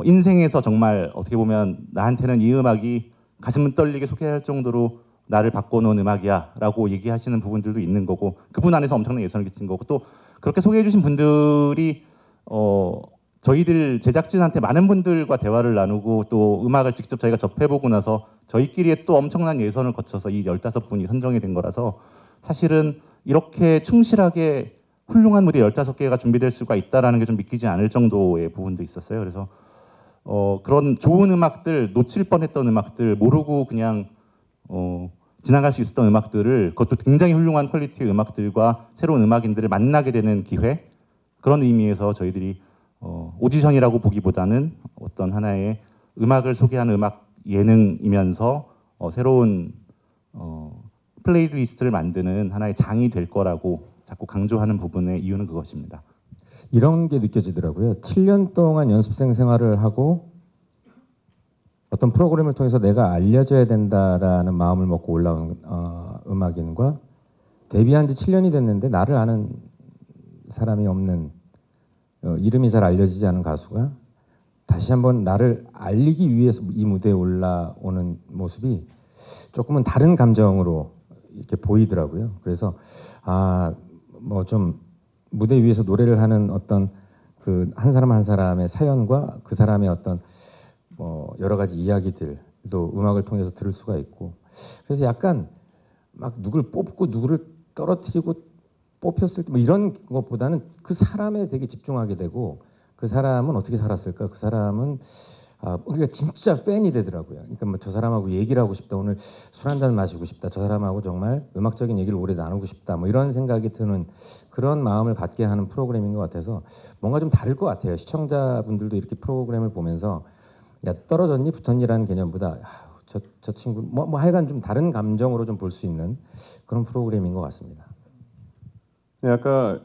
인생에서 정말 어떻게 보면 나한테는 이 음악이 가슴 떨리게 소개할 정도로 나를 바꿔놓은 음악이야 라고 얘기하시는 부분들도 있는 거고 그분 안에서 엄청난 예선을 끼친 거고 또 그렇게 소개해 주신 분들이 저희들 제작진한테 많은 분들과 대화를 나누고 또 음악을 직접 저희가 접해보고 나서 저희끼리의 또 엄청난 예선을 거쳐서 이 15분이 선정이 된 거라서 사실은 이렇게 충실하게 훌륭한 무대 15개가 준비될 수가 있다는 게 좀 믿기지 않을 정도의 부분도 있었어요. 그래서 그런 좋은 음악들, 놓칠 뻔했던 음악들, 모르고 그냥 지나갈 수 있었던 음악들을 그것도 굉장히 훌륭한 퀄리티의 음악들과 새로운 음악인들을 만나게 되는 기회 그런 의미에서 저희들이 오디션이라고 보기보다는 어떤 하나의 음악을 소개하는 음악 예능이면서 새로운 플레이리스트를 만드는 하나의 장이 될 거라고 자꾸 강조하는 부분의 이유는 그것입니다. 이런 게 느껴지더라고요. 7년 동안 연습생 생활을 하고 어떤 프로그램을 통해서 내가 알려져야 된다라는 마음을 먹고 올라온 음악인과 데뷔한 지 7년이 됐는데 나를 아는 사람이 없는 이름이 잘 알려지지 않은 가수가 다시 한번 나를 알리기 위해서 이 무대에 올라오는 모습이 조금은 다른 감정으로 이렇게 보이더라고요. 그래서 뭐 좀 무대 위에서 노래를 하는 어떤 그 한 사람 한 사람의 사연과 그 사람의 어떤 뭐 여러 가지 이야기들도 음악을 통해서 들을 수가 있고 그래서 약간 막 누굴 뽑고 누구를 떨어뜨리고 뽑혔을 때 뭐 이런 것보다는 그 사람에 되게 집중하게 되고 그 사람은 어떻게 살았을까 그 사람은 그러니까 진짜 팬이 되더라고요. 그러니까 뭐 저 사람하고 얘기를 하고 싶다 오늘 술 한잔 마시고 싶다 저 사람하고 정말 음악적인 얘기를 오래 나누고 싶다 뭐 이런 생각이 드는 그런 마음을 갖게 하는 프로그램인 것 같아서 뭔가 좀 다를 것 같아요. 시청자분들도 이렇게 프로그램을 보면서 야 떨어졌니 붙었니라는 개념보다 저 친구 뭐 하여간 좀 다른 감정으로 좀 볼 수 있는 그런 프로그램인 것 같습니다. 네, 아까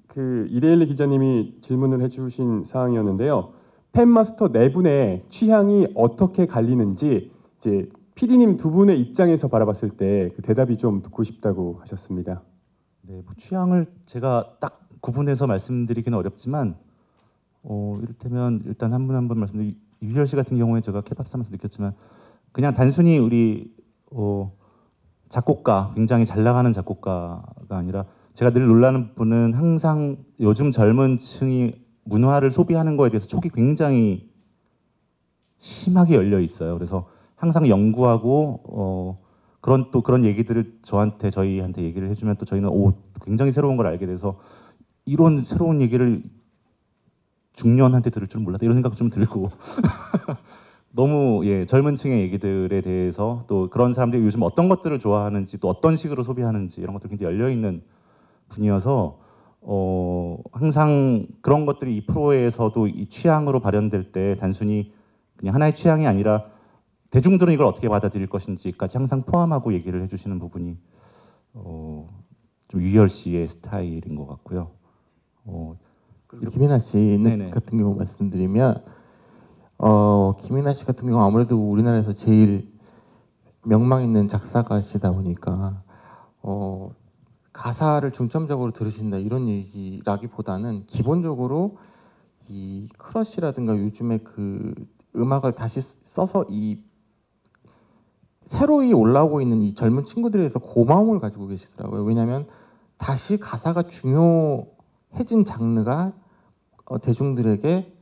그 이데일리 기자님이 질문을 해주신 사항이었는데요. 팬마스터 네 분의 취향이 어떻게 갈리는지 이제 PD님 두 분의 입장에서 바라봤을 때 그 대답이 좀 듣고 싶다고 하셨습니다. 네, 뭐 취향을 제가 딱 구분해서 말씀드리기는 어렵지만 이를테면 일단 한 분 한 분 말씀드리 유희열 씨 같은 경우에 제가 K-POP 하면서 느꼈지만 그냥 단순히 우리 작곡가 굉장히 잘 나가는 작곡가가 아니라 제가 늘 놀라는 부분은 항상 요즘 젊은 층이 문화를 소비하는 거에 대해서 촉이 굉장히 심하게 열려 있어요. 그래서 항상 연구하고 그런 얘기들을 저희한테 얘기를 해주면 또 저희는 굉장히 새로운 걸 알게 돼서 이런 새로운 얘기를 중년한테 들을 줄 몰랐다 이런 생각 좀 들고 너무 젊은 층의 얘기들에 대해서 또 그런 사람들이 요즘 어떤 것들을 좋아하는지 또 어떤 식으로 소비하는지 이런 것들이 굉장히 열려 있는 분이어서 항상 그런 것들이 이 프로에서도 이 취향으로 발현될 때 단순히 그냥 하나의 취향이 아니라 대중들은 이걸 어떻게 받아들일 것인지까지 항상 포함하고 얘기를 해주시는 부분이 좀 유희열 씨의 스타일인 것 같고요. 김이나 씨 네네. 같은 경우 말씀드리면 김이나 씨 같은 경우 아무래도 우리나라에서 제일 명망 있는 작사가시다 보니까 가사를 중점적으로 들으신다 이런 얘기라기보다는 기본적으로 이 크러쉬라든가 요즘에 그 음악을 다시 써서 이 새로이 올라오고 있는 이 젊은 친구들에 대해서 고마움을 가지고 계시더라고요. 왜냐하면 다시 가사가 중요해진 장르가 대중들에게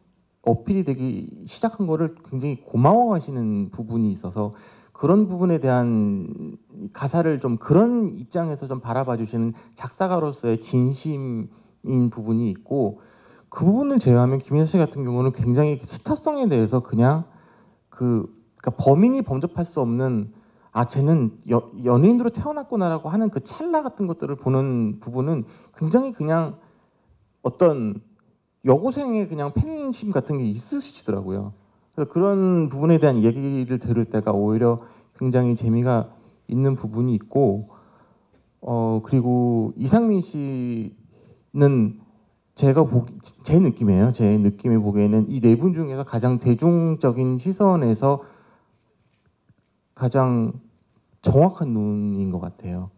어필이 되기 시작한 거를 굉장히 고마워하시는 부분이 있어서 그런 부분에 대한 가사를 좀 그런 입장에서 좀 바라봐 주시는 작사가로서의 진심인 부분이 있고 그 부분을 제외하면 김희나 씨 같은 경우는 굉장히 스타성에 대해서 그냥 그러니까 범인이 범접할 수 없는 쟤는 연예인으로 태어났구나라고 하는 그 찰나 같은 것들을 보는 부분은 굉장히 그냥 어떤 여고생의 그냥 팬심 같은 게 있으시더라고요. 그래서 그런 부분에 대한 얘기를 들을 때가 오히려 굉장히 재미가 있는 부분이 있고 그리고 이상민 씨는 제 느낌이에요. 제 느낌에 보기에는 이 네 분 중에서 가장 대중적인 시선에서 가장 정확한 눈인 것 같아요.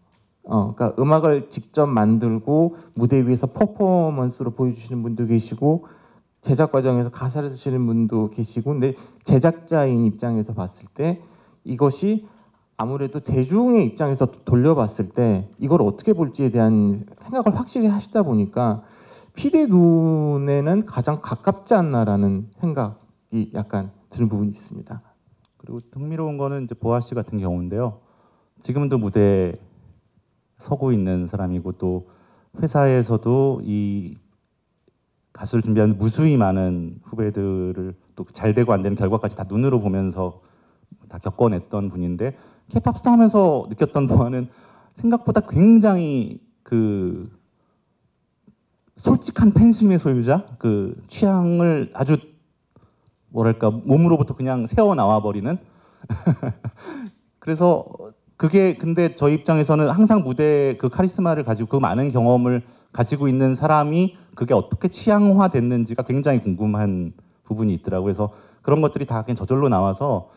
그러니까 음악을 직접 만들고 무대 위에서 퍼포먼스로 보여주시는 분도 계시고 제작 과정에서 가사를 쓰시는 분도 계시고 근데 제작자인 입장에서 봤을 때 이것이 아무래도 대중의 입장에서 돌려봤을 때 이걸 어떻게 볼지에 대한 생각을 확실히 하시다 보니까 피디의 눈에는 가장 가깝지 않나라는 생각이 약간 드는 부분이 있습니다. 그리고 흥미로운 거는 이제 보아 씨 같은 경우인데요. 지금도 무대에 서고 있는 사람이고 또 회사에서도 이 가수를 준비하는 무수히 많은 후배들을 또 잘 되고 안 되는 결과까지 다 눈으로 보면서 다 겪어냈던 분인데 K-팝 스타 하면서 느꼈던 보아는 생각보다 굉장히 그 솔직한 팬심의 소유자, 그 취향을 아주 뭐랄까 몸으로부터 그냥 새어 나와 버리는 그래서 그게 근데 저희 입장에서는 항상 무대 그 카리스마를 가지고 그 많은 경험을 가지고 있는 사람이 그게 어떻게 취향화 됐는지가 굉장히 궁금한 부분이 있더라고요. 그래서 그런 것들이 다 그냥 저절로 나와서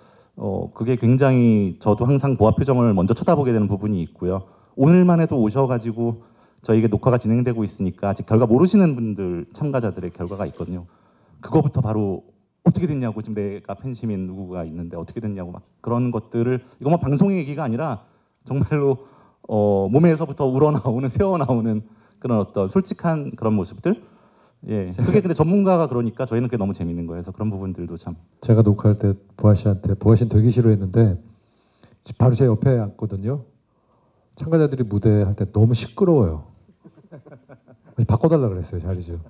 그게 굉장히 저도 항상 보아 표정을 먼저 쳐다보게 되는 부분이 있고요. 오늘만 해도 오셔가지고 저희가 녹화가 진행되고 있으니까 아직 결과 모르시는 분들 참가자들의 결과가 있거든요. 그거부터 바로 어떻게 됐냐고 지금 내가 팬심인 누구가 있는데 어떻게 됐냐고 막 그런 것들을 이거 뭐 방송의 얘기가 아니라 정말로 몸에서부터 우러나오는 새어나오는 그런 어떤 솔직한 그런 모습들 그게 근데 전문가가 그러니까 저희는 그게 너무 재밌는 거예요. 그래서 그런 부분들도 참 제가 녹화할 때 보아 씨는 되게 싫어했는데 바로 제 옆에 앉거든요. 참가자들이 무대할 때 너무 시끄러워요. 그래서 바꿔달라 그랬어요. 자리 좀.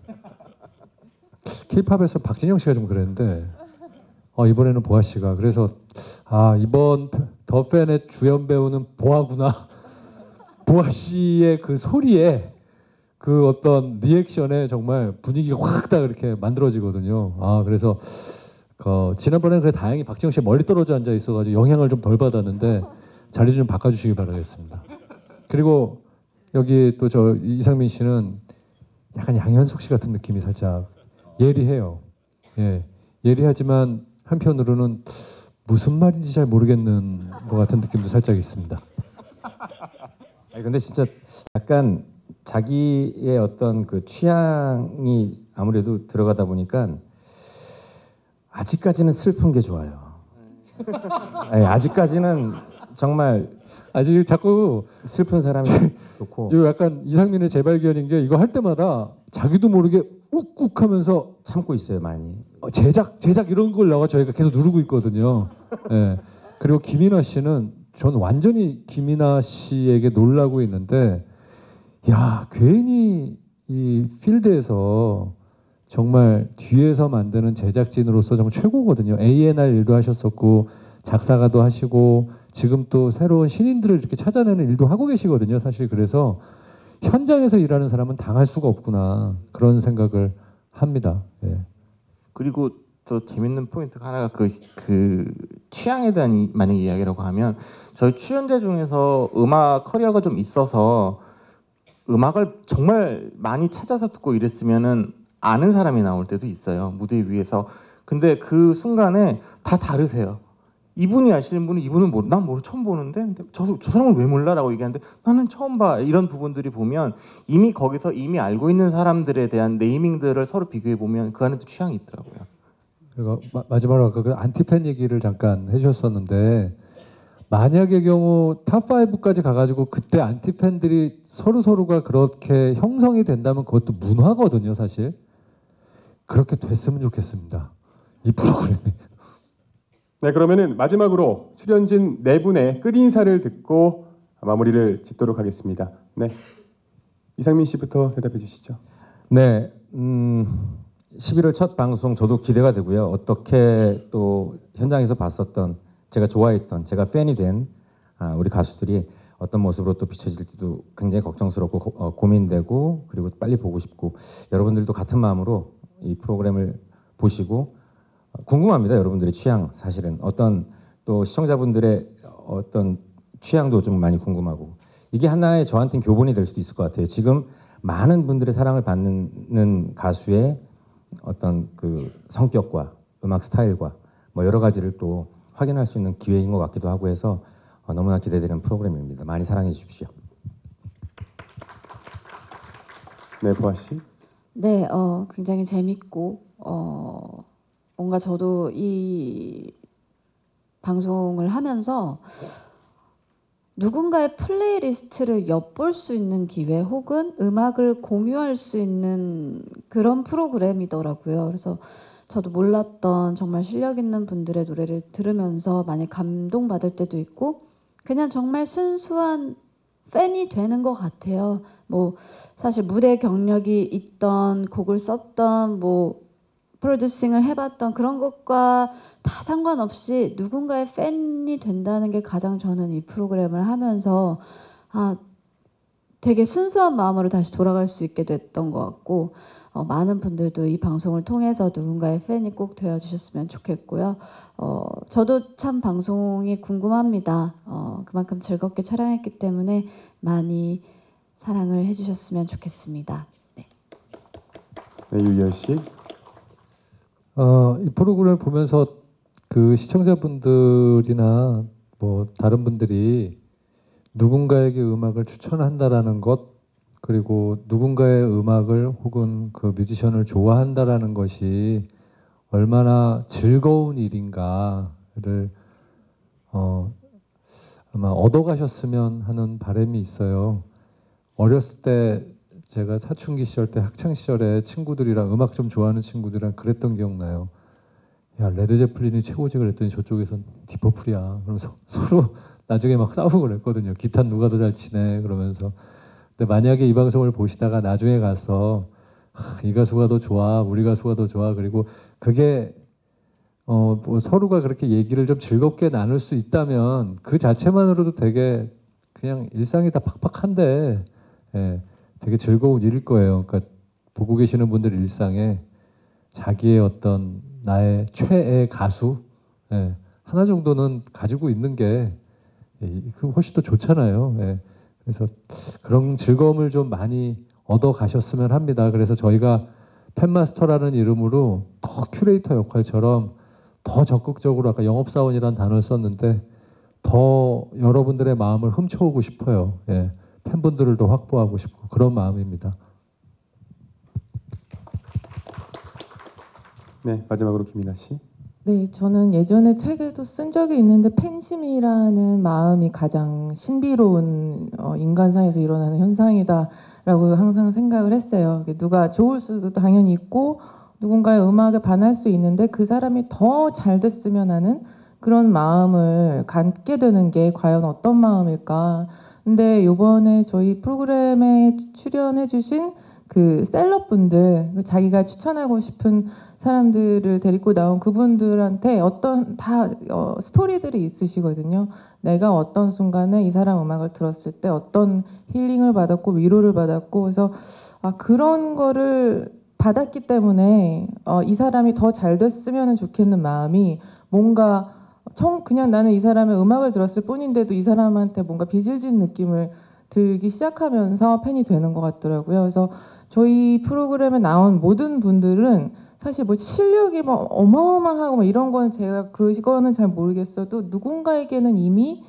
K-팝에서 박진영 씨가 좀 그랬는데 이번에는 보아 씨가 그래서 이번 더 팬의 주연 배우는 보아구나. 보아 씨의 그 소리에 그 어떤 리액션에 정말 분위기가 확 다 그렇게 만들어지거든요. 그래서 지난번에는 그래 다행히 박진영 씨 멀리 떨어져 앉아 있어가지고 영향을 좀 덜 받았는데 자리 좀 바꿔주시기 바라겠습니다. 그리고 여기 또 저 이상민 씨는 약간 양현석 씨 같은 느낌이 살짝 예리해요. 예리하지만 한편으로는 무슨 말인지 잘 모르겠는 것 같은 느낌도 살짝 있습니다. 근데 진짜 약간 자기의 어떤 그 취향이 아무래도 들어가다 보니까 아직까지는 슬픈 게 좋아요. 아직까지는 정말 아직 자꾸 슬픈 사람이 좋고 요 약간 이상민의 재발견인 게 이거 할 때마다 자기도 모르게 욱욱하면서 참고 있어요 많이. 제작 이런 걸 나와 저희가 계속 누르고 있거든요. 예. 그리고 김이나 씨는 전 완전히 김이나 씨에게 놀라고 있는데 야 괜히 이 필드에서 정말 뒤에서 만드는 제작진으로서 정말 최고거든요. A&R 일도 하셨었고 작사가도 하시고 지금 또 새로운 신인들을 이렇게 찾아내는 일도 하고 계시거든요. 사실 그래서 현장에서 일하는 사람은 당할 수가 없구나 그런 생각을 합니다. 예. 그리고 또 재밌는 포인트가 하나가 그 취향에 대한 만약 이야기라고 하면 저희 출연자 중에서 음악 커리어가 좀 있어서 음악을 정말 많이 찾아서 듣고 이랬으면은 아는 사람이 나올 때도 있어요. 무대 위에서. 근데 그 순간에 다 다르세요. 이분이 아시는 분은 이분은 난 처음 보는데 근데 저 사람을 왜 몰라라고 얘기하는데 나는 처음 봐. 이런 부분들이 보면 이미 거기서 이미 알고 있는 사람들에 대한 네이밍들을 서로 비교해 보면 그 안에도 취향이 있더라고요. 그리고 마지막으로 아까 그 안티팬 얘기를 잠깐 해주셨었는데 만약의 경우 탑5까지 가가지고 그때 안티팬들이 서로가 그렇게 형성이 된다면 그것도 문화거든요 사실. 그렇게 됐으면 좋겠습니다. 이 프로그램이. 네, 그러면은 마지막으로 출연진 네 분의 끝인사를 듣고 마무리를 짓도록 하겠습니다. 네, 이상민 씨부터 대답해 주시죠. 네, 11월 첫 방송 저도 기대가 되고요. 어떻게 또 현장에서 봤었던 제가 좋아했던 제가 팬이 된 우리 가수들이 어떤 모습으로 또 비춰질지도 굉장히 걱정스럽고 고민되고 그리고 빨리 보고 싶고 여러분들도 같은 마음으로 이 프로그램을 보시고 궁금합니다. 여러분들의 취향 사실은 어떤 또 시청자분들의 어떤 취향도 좀 많이 궁금하고 이게 하나의 저한테는 교본이 될 수도 있을 것 같아요. 지금 많은 분들의 사랑을 받는 가수의 어떤 그 성격과 음악 스타일과 뭐 여러 가지를 또 확인할 수 있는 기회인 것 같기도 하고 해서 너무나 기대되는 프로그램입니다. 많이 사랑해 주십시오. 네, 보아 씨. 네, 굉장히 재밌고 뭔가 저도 이 방송을 하면서 누군가의 플레이리스트를 엿볼 수 있는 기회 혹은 음악을 공유할 수 있는 그런 프로그램이더라고요. 그래서 저도 몰랐던 정말 실력 있는 분들의 노래를 들으면서 많이 감동받을 때도 있고 그냥 정말 순수한 팬이 되는 것 같아요. 뭐 사실 무대 경력이 있던 곡을 썼던 뭐 프로듀싱을 해봤던 그런 것과 다 상관없이 누군가의 팬이 된다는 게 가장 저는 이 프로그램을 하면서 되게 순수한 마음으로 다시 돌아갈 수 있게 됐던 것 같고 많은 분들도 이 방송을 통해서 누군가의 팬이 꼭 되어주셨으면 좋겠고요. 저도 참 방송이 궁금합니다. 그만큼 즐겁게 촬영했기 때문에 많이 사랑을 해주셨으면 좋겠습니다. 네. 네, 유희열 씨. 이 프로그램을 보면서 그 시청자분들이나 뭐 다른 분들이 누군가에게 음악을 추천한다라는 것 그리고 누군가의 음악을 혹은 그 뮤지션을 좋아한다라는 것이 얼마나 즐거운 일인가를 아마 얻어가셨으면 하는 바람이 있어요. 어렸을 때 제가 사춘기 시절 때 학창 시절에 친구들이랑 음악 좀 좋아하는 친구들이랑 그랬던 기억나요. 야 레드제플린이 최고지 그랬더니 저쪽에선 디퍼플이야. 그러면서 서로 나중에 막 싸우고 그랬거든요. 기타 누가 더 잘 치네 그러면서. 근데 만약에 이 방송을 보시다가 나중에 가서 이 가수가 더 좋아, 우리 가수가 더 좋아. 그리고 그게 뭐 서로가 그렇게 얘기를 좀 즐겁게 나눌 수 있다면 그 자체만으로도 되게 그냥 일상이 다 팍팍한데 예, 되게 즐거운 일일 거예요. 그러니까 보고 계시는 분들 일상에 자기의 어떤 나의 최애 가수 예, 하나 정도는 가지고 있는 게 훨씬 더 좋잖아요. 예. 그래서 그런 즐거움을 좀 많이 얻어 가셨으면 합니다. 그래서 저희가 팬마스터라는 이름으로 더 큐레이터 역할처럼 더 적극적으로 아까 영업사원이라는 단어를 썼는데 더 여러분들의 마음을 훔쳐오고 싶어요. 예. 팬분들을 더 확보하고 싶고 그런 마음입니다. 네, 마지막으로 김이나 씨. 네, 저는 예전에 책에도 쓴 적이 있는데 팬심이라는 마음이 가장 신비로운 인간사에서 일어나는 현상이다라고 항상 생각을 했어요. 누가 좋을 수도 당연히 있고 누군가의 음악에 반할 수 있는데 그 사람이 더 잘 됐으면 하는 그런 마음을 갖게 되는 게 과연 어떤 마음일까. 근데 이번에 저희 프로그램에 출연해주신 그 셀럽분들, 자기가 추천하고 싶은 사람들을 데리고 나온 그분들한테 어떤 스토리들이 있으시거든요. 내가 어떤 순간에 이 사람 음악을 들었을 때 어떤 힐링을 받았고 위로를 받았고, 그래서 그런 거를 받았기 때문에 이 사람이 더 잘 됐으면 좋겠는 마음이 뭔가 그냥 나는 이 사람의 음악을 들었을 뿐인데도 이 사람한테 뭔가 빚을 진 느낌을 들기 시작하면서 팬이 되는 것 같더라고요. 그래서 저희 프로그램에 나온 모든 분들은 사실 뭐 실력이 뭐 어마어마하고 뭐 이런 건 제가 그거는 잘 모르겠어도 누군가에게는 이미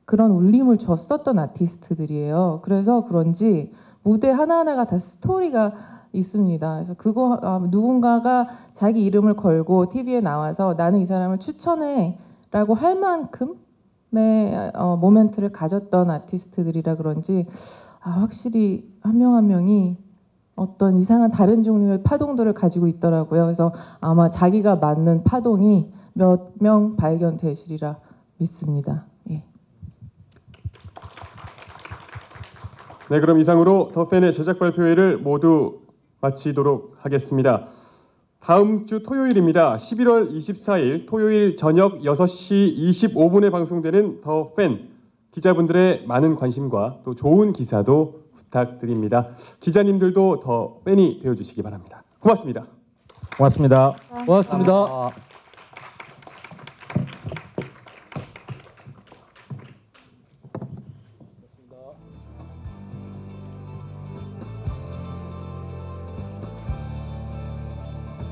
그런 울림을 줬었던 아티스트들이에요. 그래서 그런지 무대 하나하나가 다 스토리가 있습니다. 그래서 누군가가 자기 이름을 걸고 TV에 나와서 나는 이 사람을 추천해라고 할 만큼의 모멘트를 가졌던 아티스트들이라 그런지 확실히 한 명 한 명이 어떤 이상한 다른 종류의 파동들을 가지고 있더라고요. 그래서 아마 자기가 맞는 파동이 몇 명 발견되시리라 믿습니다. 예. 네, 그럼 이상으로 더 팬의 제작 발표회를 모두 마치도록 하겠습니다. 다음 주 토요일입니다. 11월 24일 토요일 저녁 6시 25분에 방송되는 더 팬, 기자분들의 많은 관심과 또 좋은 기사도 부탁드립니다. 기자님들도 더 팬이 되어주시기 바랍니다. 고맙습니다. 고맙습니다. 고맙습니다.